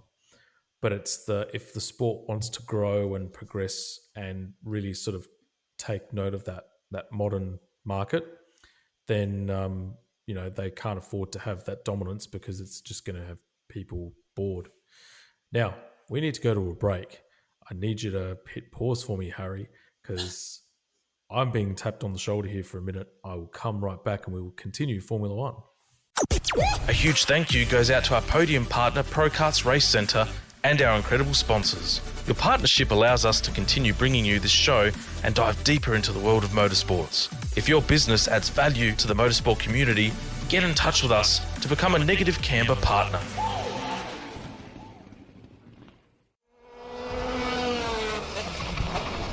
But it's if the sport wants to grow and progress and really sort of take note of that modern market, then they can't afford to have that dominance because it's just going to have people bored. Now, we need to go to a break. I need you to hit pause for me, Harry, because I'm being tapped on the shoulder here for a minute. I will come right back and we will continue Formula One. A huge thank you goes out to our podium partner, ProKarts Race Centre, and our incredible sponsors. Your partnership allows us to continue bringing you this show and dive deeper into the world of motorsports. If your business adds value to the motorsport community, get in touch with us to become a Negative Camber partner.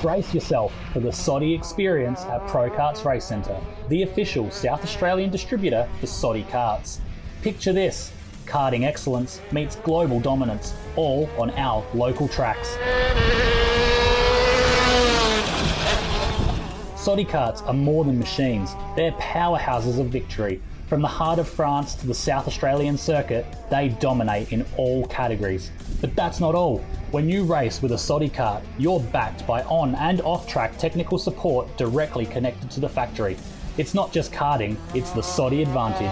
Brace yourself for the Soddy experience at ProKarts Race Centre, the official South Australian distributor for Soddy karts. Picture this: karting excellence meets global dominance, all on our local tracks. Soddy karts are more than machines, they're powerhouses of victory. From the heart of France to the South Australian circuit, they dominate in all categories. But that's not all. When you race with a Soddy kart, you're backed by on and off-track technical support directly connected to the factory. It's not just karting, it's the Soddy advantage.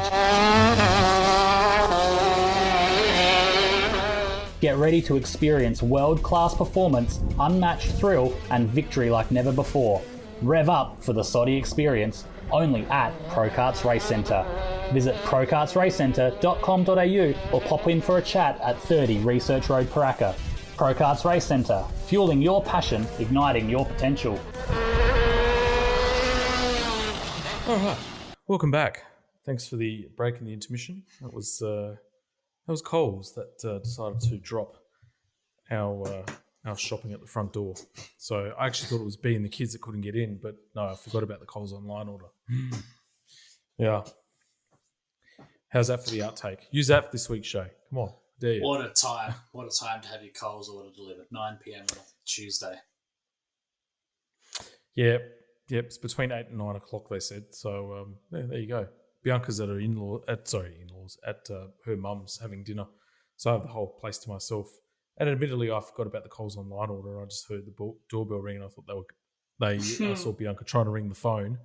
Get ready to experience world-class performance, unmatched thrill, and victory like never before. Rev up for the Soddy experience, only at ProKarts Race Centre. Visit prokartsracecentre.com.au or pop in for a chat at 30 Research Road, Paraka. ProKarts Race Centre, fueling your passion, igniting your potential. All right, welcome back. Thanks for the break in the intermission. That was Coles that decided to drop our shopping at the front door. So I actually thought it was being the kids that couldn't get in, but no, I forgot about the Coles online order. Yeah. How's that for the outtake? Use that for this week's show. Come on, dare you. What a time to have your Coles order delivered. 9 p.m. on a Tuesday. Yep, it's between 8 and 9 o'clock, they said. So there you go. Bianca's at her in-laws at her mum's having dinner. So I have the whole place to myself. And admittedly, I forgot about the Coles online order. I just heard the doorbell ring and I thought I saw Bianca trying to ring the phone,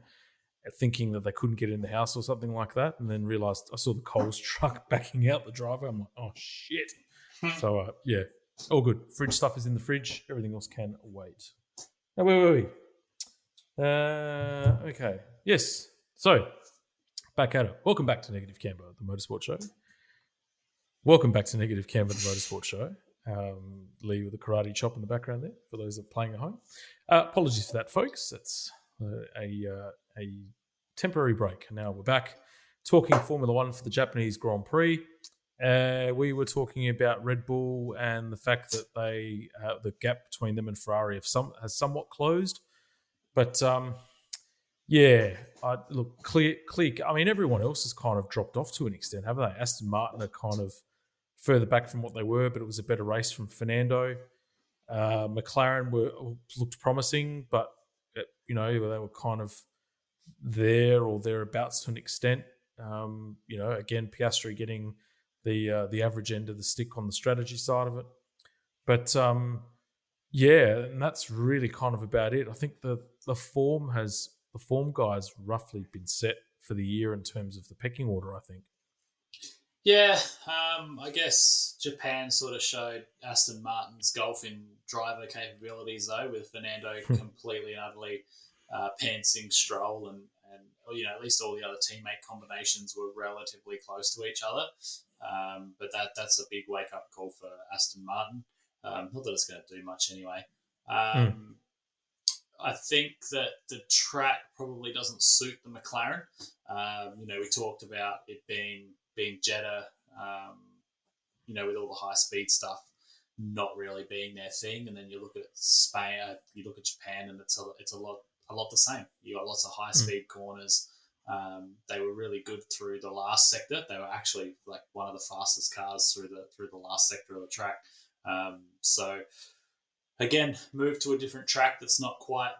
thinking that they couldn't get in the house or something like that, and then realised I saw the Coles truck backing out the driveway. I'm like, oh, shit. So, yeah, all good. Fridge stuff is in the fridge. Everything else can wait. Now, where were we? Okay. Yes. So, back at it. Welcome back to Negative Camber, the Motorsport Show. Welcome back to Negative Camber, the Motorsport Show. Lee with a karate chop in the background there, for those that are playing at home. Apologies for that, folks. It's a temporary break. Now we're back talking Formula One for the Japanese Grand Prix. We were talking about Red Bull and the fact that the gap between them and Ferrari has somewhat closed. But yeah, look, clear. I mean, everyone else has kind of dropped off to an extent, haven't they? Aston Martin are kind of further back from what they were, but it was a better race from Fernando. McLaren looked promising, but they were kind of there or thereabouts to an extent. Again, Piastri getting the average end of the stick on the strategy side of it, but and that's really kind of about it. I think the form guys roughly been set for the year in terms of the pecking order, I think. Yeah, I guess Japan sort of showed Aston Martin's golfing driver capabilities, though, with Fernando completely and utterly pantsing Stroll, and at least all the other teammate combinations were relatively close to each other. But that's a big wake-up call for Aston Martin. Not that it's going to do much anyway. I think that the track probably doesn't suit the McLaren. We talked about it being Jeddah, with all the high speed stuff not really being their thing, and then you look at Spain, you look at Japan, and it's a lot the same. You got lots of high speed corners. They were really good through the last sector. They were actually like one of the fastest cars through the last sector of the track. So again, move to a different track that's not quite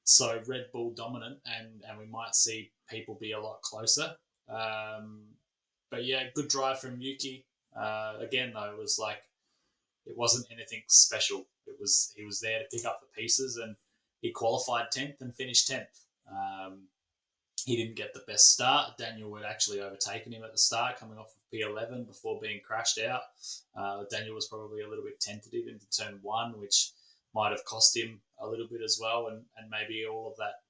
so Red Bull dominant, and we might see people be a lot closer. But yeah, good drive from Yuki. Again, though, it wasn't anything special. He was there to pick up the pieces, and he qualified 10th and finished 10th. He didn't get the best start. Daniel had actually overtaken him at the start, coming off of P11 before being crashed out. Daniel was probably a little bit tentative into turn 1, which might have cost him a little bit as well, and maybe all of that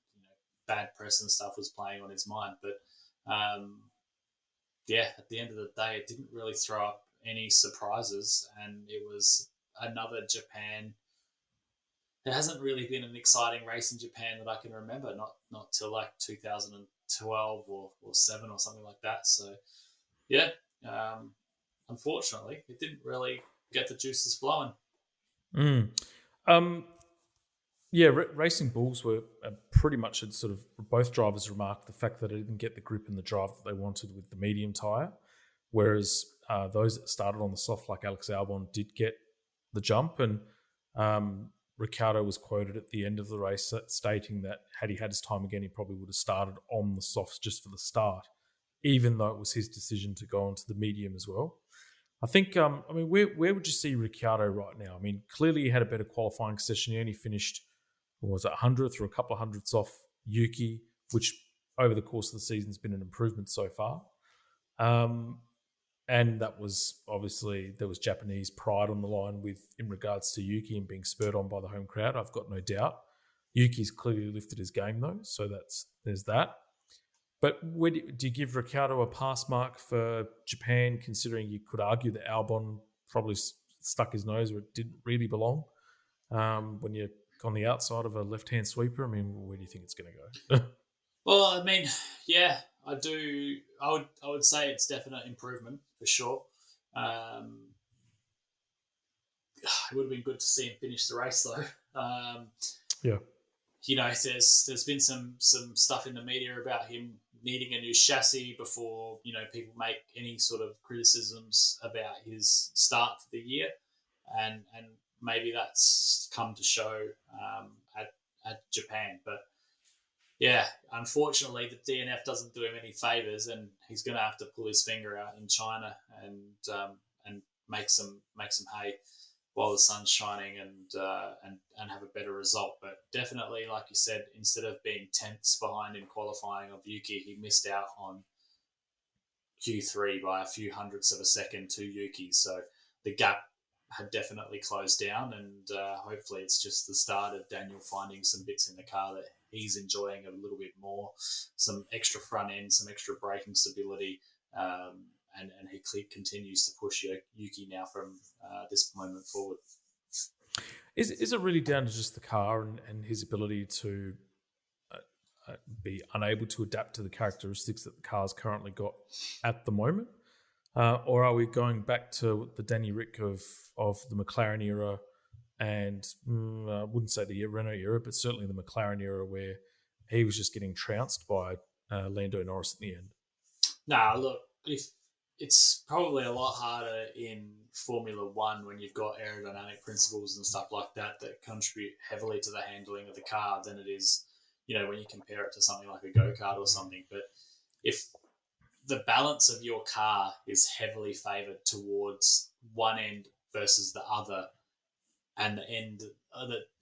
bad press and stuff was playing on his mind. But at the end of the day, it didn't really throw up any surprises, and it was another Japan. There hasn't really been an exciting race in Japan that I can remember, not till like 2012 or 7 or something like that. So, unfortunately, it didn't really get the juices flowing. Racing Bulls were pretty much sort of both drivers remarked the fact that they didn't get the grip and the drive that they wanted with the medium tyre, whereas those that started on the soft, like Alex Albon, did get the jump. And Ricciardo was quoted at the end of the race stating that had he had his time again, he probably would have started on the softs just for the start, even though it was his decision to go onto the medium as well. I think, where would you see Ricciardo right now? I mean, clearly he had a better qualifying session. He only finished, 100th or a couple of hundredths off Yuki, which over the course of the season has been an improvement so far. And that was obviously, there was Japanese pride on the line in regards to Yuki and being spurred on by the home crowd. I've got no doubt. Yuki's clearly lifted his game though, so there's that. But do you give Ricciardo a pass mark for Japan, considering you could argue that Albon probably stuck his nose where it didn't really belong when you're on the outside of a left-hand sweeper? I mean, where do you think it's going to go? Well, I mean, yeah, I do. I would say it's definite improvement for sure. It would have been good to see him finish the race though. There's been some stuff in the media about him needing a new chassis before people make any sort of criticisms about his start for the year, and maybe that's come to show at Japan. But yeah, unfortunately, the DNF doesn't do him any favors, and he's going to have to pull his finger out in China and make some hay while the sun's shining and have a better result. But definitely, like you said, instead of being tenths behind in qualifying of Yuki, he missed out on Q3 by a few hundredths of a second to Yuki. So the gap had definitely closed down, and hopefully it's just the start of Daniel finding some bits in the car that he's enjoying a little bit more, some extra front end, some extra braking stability, and he continues to push Yuki now from this moment forward. Is it really down to just the car and his ability to be unable to adapt to the characteristics that the car's currently got at the moment? Or are we going back to the Danny Rick of the McLaren era, and I wouldn't say the Renault era, but certainly the McLaren era, where he was just getting trounced by Lando Norris in the end. Nah, look, if it's probably a lot harder in Formula One when you've got aerodynamic principles and stuff like that contribute heavily to the handling of the car than it is, when you compare it to something like a go-kart or something. But if the balance of your car is heavily favoured towards one end versus the other, and the end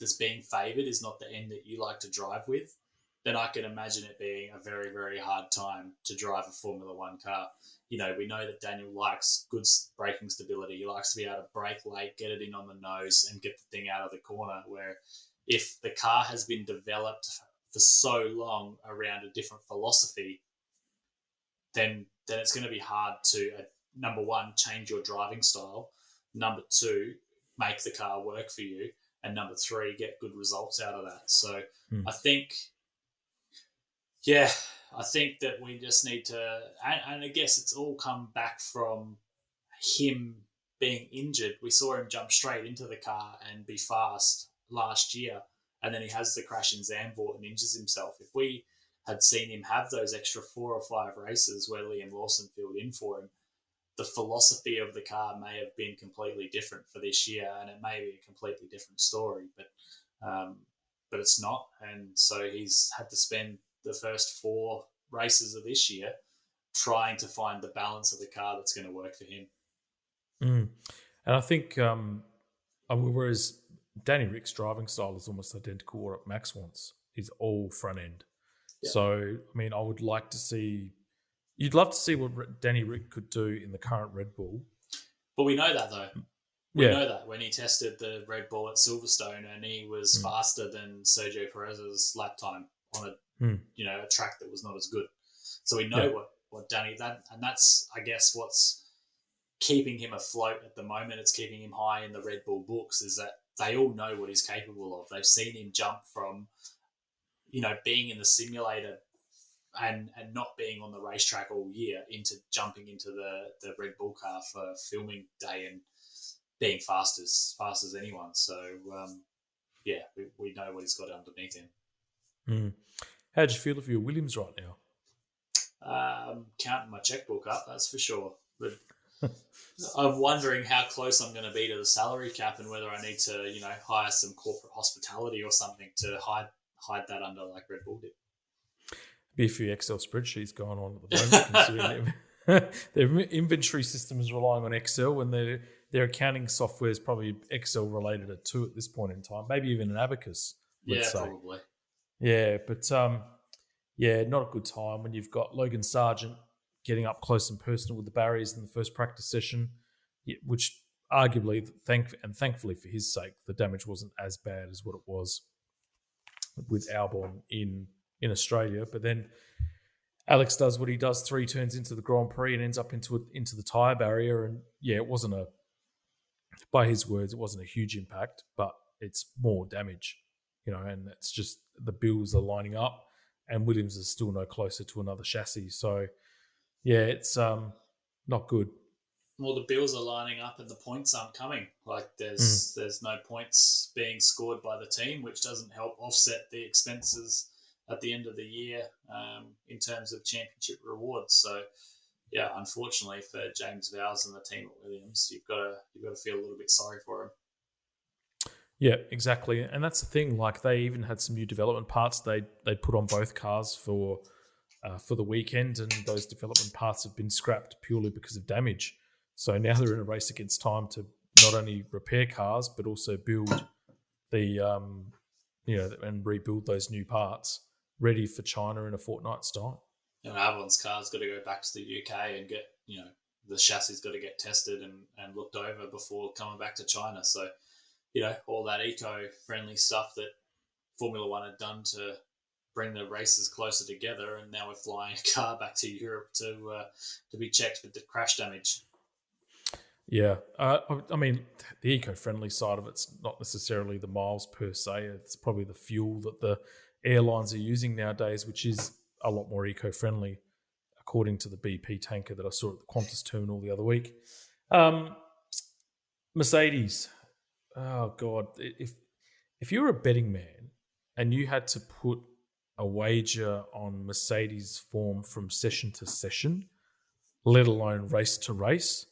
that's being favoured is not the end that you like to drive with, then I can imagine it being a very, very hard time to drive a Formula One car. We know that Daniel likes good braking stability. He likes to be able to brake late, get it in on the nose, and get the thing out of the corner. Where if the car has been developed for so long around a different philosophy, then it's going to be hard to, number one, change your driving style. Number two, make the car work for you. And number three, get good results out of that. So I think that we just need to, and I guess it's all come back from him being injured. We saw him jump straight into the car and be fast last year, and then he has the crash in Zandvoort and injures himself. If we had seen him have those extra 4 or 5 races where Liam Lawson filled in for him, the philosophy of the car may have been completely different for this year, and it may be a completely different story, but it's not. And so he's had to spend the first 4 races of this year trying to find the balance of the car that's going to work for him. And I think, whereas Danny Rick's driving style is almost identical to what Max wants, he's all front end. Yeah. So, I would like to see, you'd love to see what Danny Rick could do in the current Red Bull. But we know that, though. We know that when he tested the Red Bull at Silverstone, and he was faster than Sergio Perez's lap time on a track that was not as good. So we know what Danny, and that's, I guess, what's keeping him afloat at the moment. It's keeping him high in the Red Bull books, is that they all know what he's capable of. They've seen him jump from, being in the simulator and not being on the racetrack all year into jumping into the Red Bull car for filming day and being fast as anyone. So, we know what he's got underneath him. How'd you feel if you're Williams right now? Counting my checkbook up, that's for sure. But I'm wondering how close I'm going to be to the salary cap and whether I need to, hire some corporate hospitality or something to hide that under like Red Bull did. Be a few Excel spreadsheets going on at the moment, considering their inventory system is relying on Excel, and their accounting software is probably Excel related too at this point in time. Maybe even an Abacus. Let's say. Probably. Yeah, but not a good time when you've got Logan Sargent getting up close and personal with the barriers in the first practice session, which arguably, thankfully for his sake, the damage wasn't as bad as what it was with Albon in Australia. But then Alex does what he does 3 turns into the Grand Prix and ends up into the tyre barrier. And it wasn't by his words, it wasn't a huge impact, but it's more damage, and it's just the bills are lining up, and Williams is still no closer to another chassis. So, it's not good. Well, the bills are lining up and the points aren't coming. Like there's no points being scored by the team, which doesn't help offset the expenses at the end of the year in terms of championship rewards. So, unfortunately for James Vowles and the team at Williams, you've got to feel a little bit sorry for him. Yeah, exactly. And that's the thing. Like they even had some new development parts they put on both cars for the weekend, and those development parts have been scrapped purely because of damage. So now they're in a race against time to not only repair cars but also build the and rebuild those new parts ready for China in a fortnight's time. Albon's car's got to go back to the UK and get the chassis got to get tested and looked over before coming back to China. So all that eco-friendly stuff that Formula One had done to bring the races closer together, and now we're flying a car back to Europe to be checked for the crash damage. Yeah, the eco-friendly side of it's not necessarily the miles per se. It's probably the fuel that the airlines are using nowadays, which is a lot more eco-friendly, according to the BP tanker that I saw at the Qantas terminal the other week. Mercedes. Oh God! If you're a betting man and you had to put a wager on Mercedes' form from session to session, let alone race to race,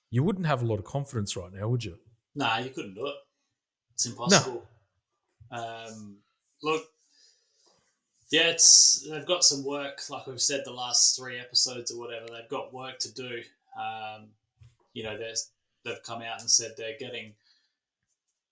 you wouldn't have a lot of confidence right now, would you? Nah, you couldn't do it. It's impossible. Look, yeah, they've got some work, like we've said the last 3 episodes or whatever. They've got work to do. They've come out and said they're getting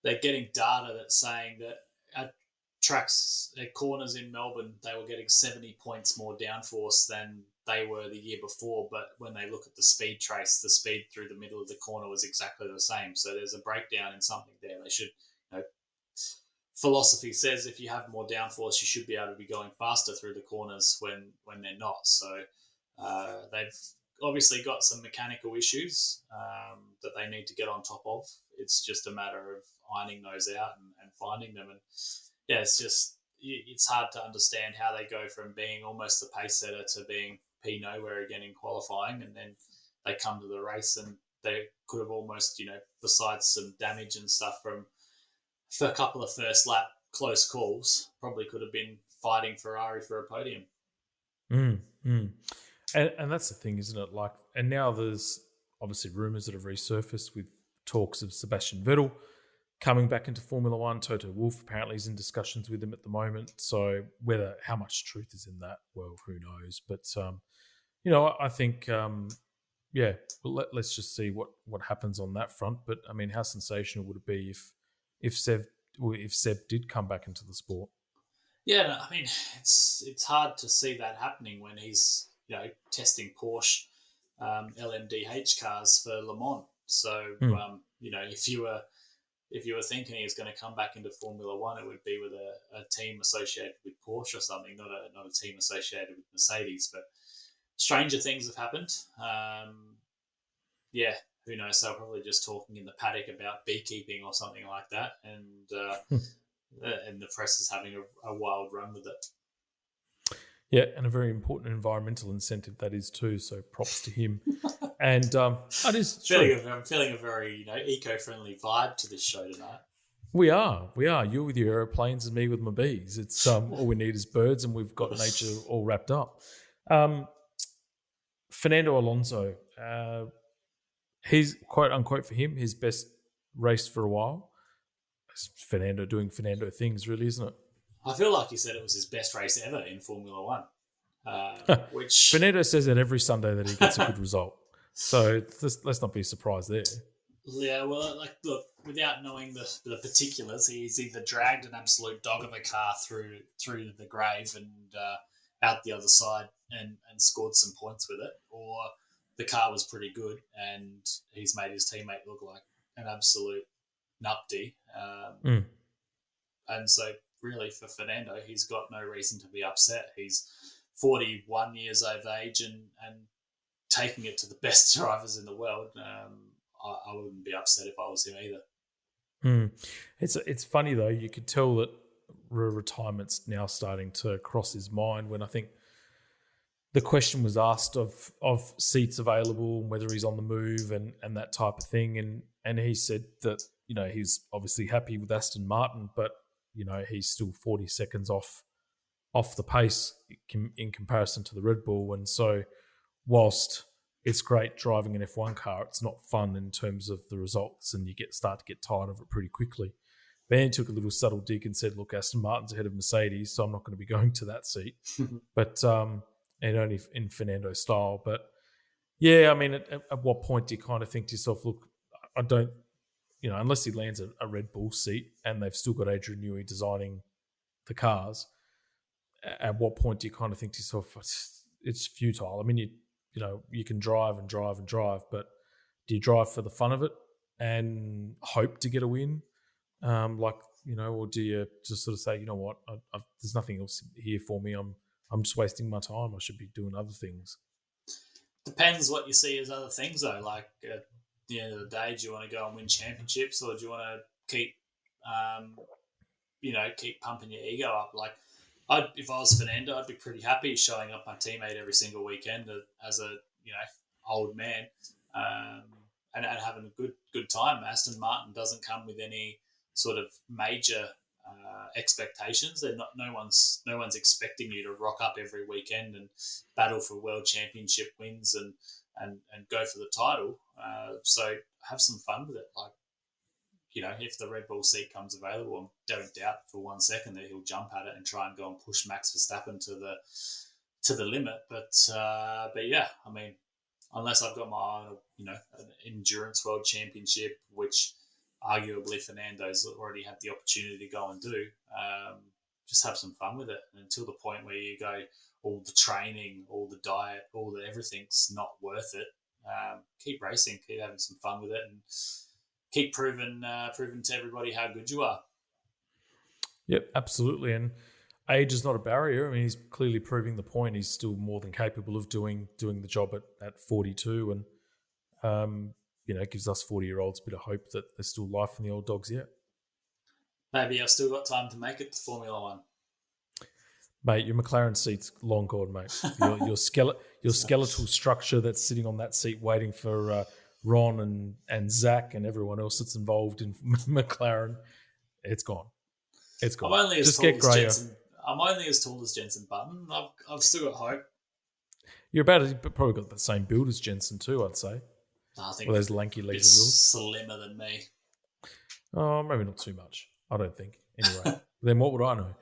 data that's saying that at tracks, at corners in Melbourne, they were getting 70 points more downforce than they were the year before. But when they look at the speed trace, the speed through the middle of the corner was exactly the same. So there's a breakdown in something there. They should, philosophy says if you have more downforce, you should be able to be going faster through the corners when they're not. So they've obviously got some mechanical issues that they need to get on top of. It's just a matter of ironing those out and finding them. And yeah, it's hard to understand how they go from being almost a pace setter to being P nowhere again in qualifying, and then they come to the race and they could have almost, besides some damage and stuff for a couple of first lap close calls, probably could have been fighting Ferrari for a podium. And that's the thing, isn't it? And now there's obviously rumours that have resurfaced with talks of Sebastian Vettel coming back into Formula One. Toto Wolff apparently is in discussions with him at the moment. So how much truth is in that, well, who knows? But I think let's just see what happens on that front. But I mean, how sensational would it be if Seb did come back into the sport? Yeah, no, I mean, it's hard to see that happening when he's testing Porsche LMDH cars for Le Mans. So if you were thinking he was going to come back into Formula One, it would be with a team associated with Porsche or something, not a team associated with Mercedes. But stranger things have happened. Who knows? They're probably just talking in the paddock about beekeeping or something like that, and the press is having a wild run with it. Yeah, and a very important environmental incentive that is too. So props to him. And that is true. I'm feeling a very eco-friendly vibe to this show tonight. We are. You with your aeroplanes and me with my bees. It's all we need is birds, and we've got nature all wrapped up. Fernando Alonso, he's quote unquote for him his best race for a while. It's Fernando doing Fernando things, really, isn't it? I feel like he said it was his best race ever in Formula One. Which Fernando says that every Sunday that he gets a good result. So let's not be surprised there. Yeah, well, look, without knowing the particulars, he's either dragged an absolute dog of a car through the grave and out the other side and scored some points with it, or the car was pretty good and he's made his teammate look like an absolute nupty. And so really for Fernando, he's got no reason to be upset. He's 41 years of age and taking it to the best drivers in the world. I wouldn't be upset if I was him either. It's funny though. You could tell that retirement's now starting to cross his mind. When I think the question was asked of seats available and whether he's on the move and that type of thing, and he said that he's obviously happy with Aston Martin, but he's still 40 seconds off the pace in comparison to the Red Bull, and so whilst it's great driving an F1 car, it's not fun in terms of the results, and you start to get tired of it pretty quickly. Then he took a little subtle dig and said, look, Aston Martin's ahead of Mercedes, so I'm not going to be going to that seat. But and only in Fernando style. But yeah, I mean, at what point do you kind of think to yourself, look, I don't, unless he lands a Red Bull seat and they've still got Adrian Newey designing the cars, at what point do you kind of think to yourself, it's futile? I mean, you can drive and drive and drive, but do you drive for the fun of it and hope to get a win? Or do you just sort of say, you know what, there's nothing else here for me. I'm just wasting my time. I should be doing other things. Depends what you see as other things, though. Like at the end of the day, do you want to go and win championships, or do you want to keep pumping your ego up? Like, if I was Fernando, I'd be pretty happy showing up my teammate every single weekend as a old man and having a good time. Aston Martin doesn't come with any sort of major expectations. They're not. No one's expecting you to rock up every weekend and battle for world championship wins and go for the title. So have some fun with it. Like, you know, if the Red Bull seat comes available, I don't doubt for 1 second that he'll jump at it and try and go and push Max Verstappen to the limit. But yeah, I mean, unless I've got my, you know, an endurance world championship, which arguably Fernando's already had the opportunity to go and do, just have some fun with it. And until the point where you go, all the training, all the diet, all the everything's not worth it, keep racing, keep having some fun with it, and keep proving to everybody how good you are. Yep, absolutely. And age is not a barrier. I mean, he's clearly proving the point. He's still more than capable of doing the job at 42, and you know, it gives us 40-year-olds a bit of hope that there's still life in the old dogs yet. Maybe I've still got time to make it to Formula One. Mate, your McLaren seat's long gone, mate. Your skeletal structure that's sitting on that seat waiting for Ron and Zach and everyone else that's involved in McLaren, it's gone. It's gone. I'm only as Just tall get as grayer. Jenson. I'm only as tall as Jenson Button. I've still got hope. You're probably got the same build as Jensen too, I'd say. I think Well, those lanky a legs bit of yours. slimmer than me. Oh, maybe not too much. I don't think. Anyway, then what would I know?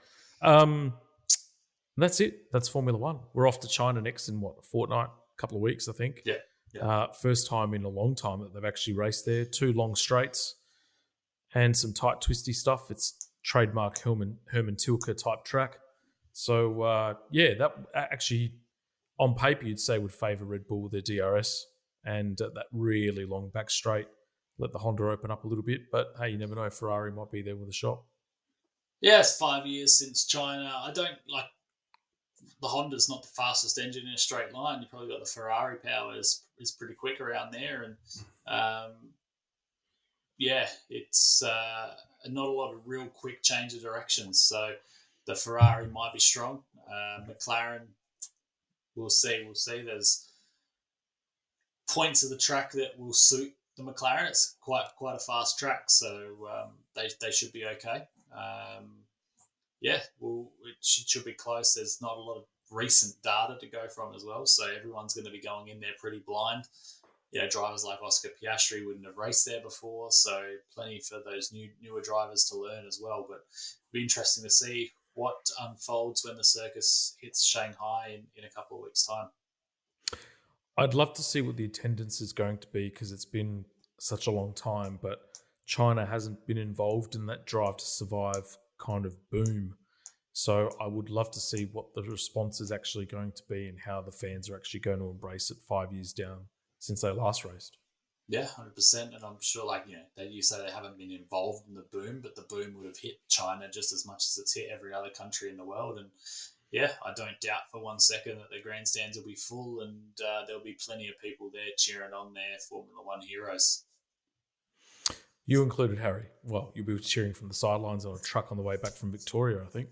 That's it. That's Formula One. We're off to China next in, a fortnight, a couple of weeks, I think. Yeah. First time in a long time that they've actually raced there. 2 long straights and some tight, twisty stuff. It's trademark Herman Tilke type track. So, that actually, on paper, you'd say would favour Red Bull with their DRS and that really long back straight. Let the Honda open up a little bit. But, hey, you never know. Ferrari might be there with a shot. Yeah, it's 5 years since China. I don't like... The Honda's not the fastest engine in a straight line. You probably got the Ferrari power is pretty quick around there, and it's not a lot of real quick change of directions. So the Ferrari might be strong. McLaren, we'll see. There's points of the track that will suit the McLaren. It's quite a fast track, so they should be okay. It should be close. There's not a lot of recent data to go from as well, so everyone's going to be going in there pretty blind. You know, drivers like Oscar Piastri wouldn't have raced there before, so plenty for those newer drivers to learn as well. But it'll be interesting to see what unfolds when the circus hits Shanghai in a couple of weeks' time. I'd love to see what the attendance is going to be because it's been such a long time, but China hasn't been involved in that drive to survive kind of boom. So I would love to see what the response is actually going to be and how the fans are actually going to embrace it 5 years down since they last raced. Yeah, 100%. And I'm sure, you say they haven't been involved in the boom, but the boom would have hit China just as much as it's hit every other country in the world. And yeah, I don't doubt for 1 second that the grandstands will be full and there'll be plenty of people there cheering on their Formula One heroes. You included, Harry. Well, you'll be cheering from the sidelines on a truck on the way back from Victoria, I think.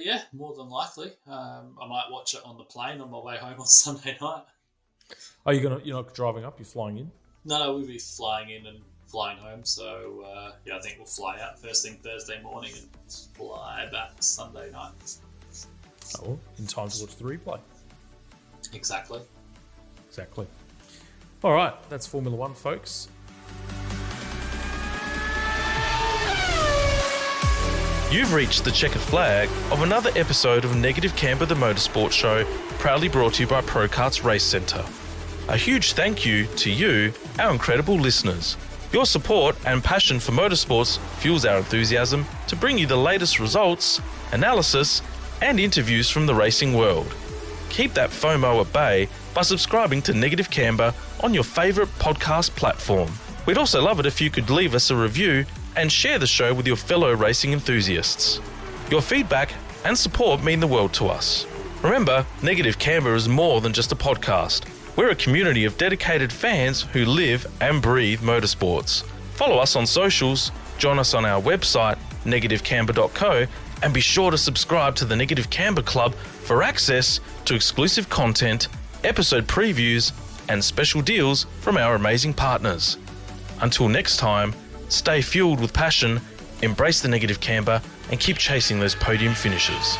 Yeah, more than likely. I might watch it on the plane on my way home on Sunday night. Are you you're not driving up? You're flying in? No, we'll be flying in and flying home. So I think we'll fly out first thing Thursday morning and fly back Sunday night. Oh, well, in time to watch the replay. Exactly. All right, that's Formula One, folks. You've reached the checkered flag of another episode of Negative Camber the Motorsport Show, proudly brought to you by ProKarts Race Centre. A huge thank you to you, our incredible listeners. Your support and passion for motorsports fuels our enthusiasm to bring you the latest results, analysis, and interviews from the racing world. Keep that FOMO at bay by subscribing to Negative Camber on your favourite podcast platform. We'd also love it if you could leave us a review and share the show with your fellow racing enthusiasts. Your feedback and support mean the world to us. Remember, Negative Camber is more than just a podcast. We're a community of dedicated fans who live and breathe motorsports. Follow us on socials, join us on our website, negativecamber.co, and be sure to subscribe to the Negative Camber Club for access to exclusive content, episode previews, and special deals from our amazing partners. Until next time, stay fueled with passion Embrace the negative camber and keep chasing those podium finishes.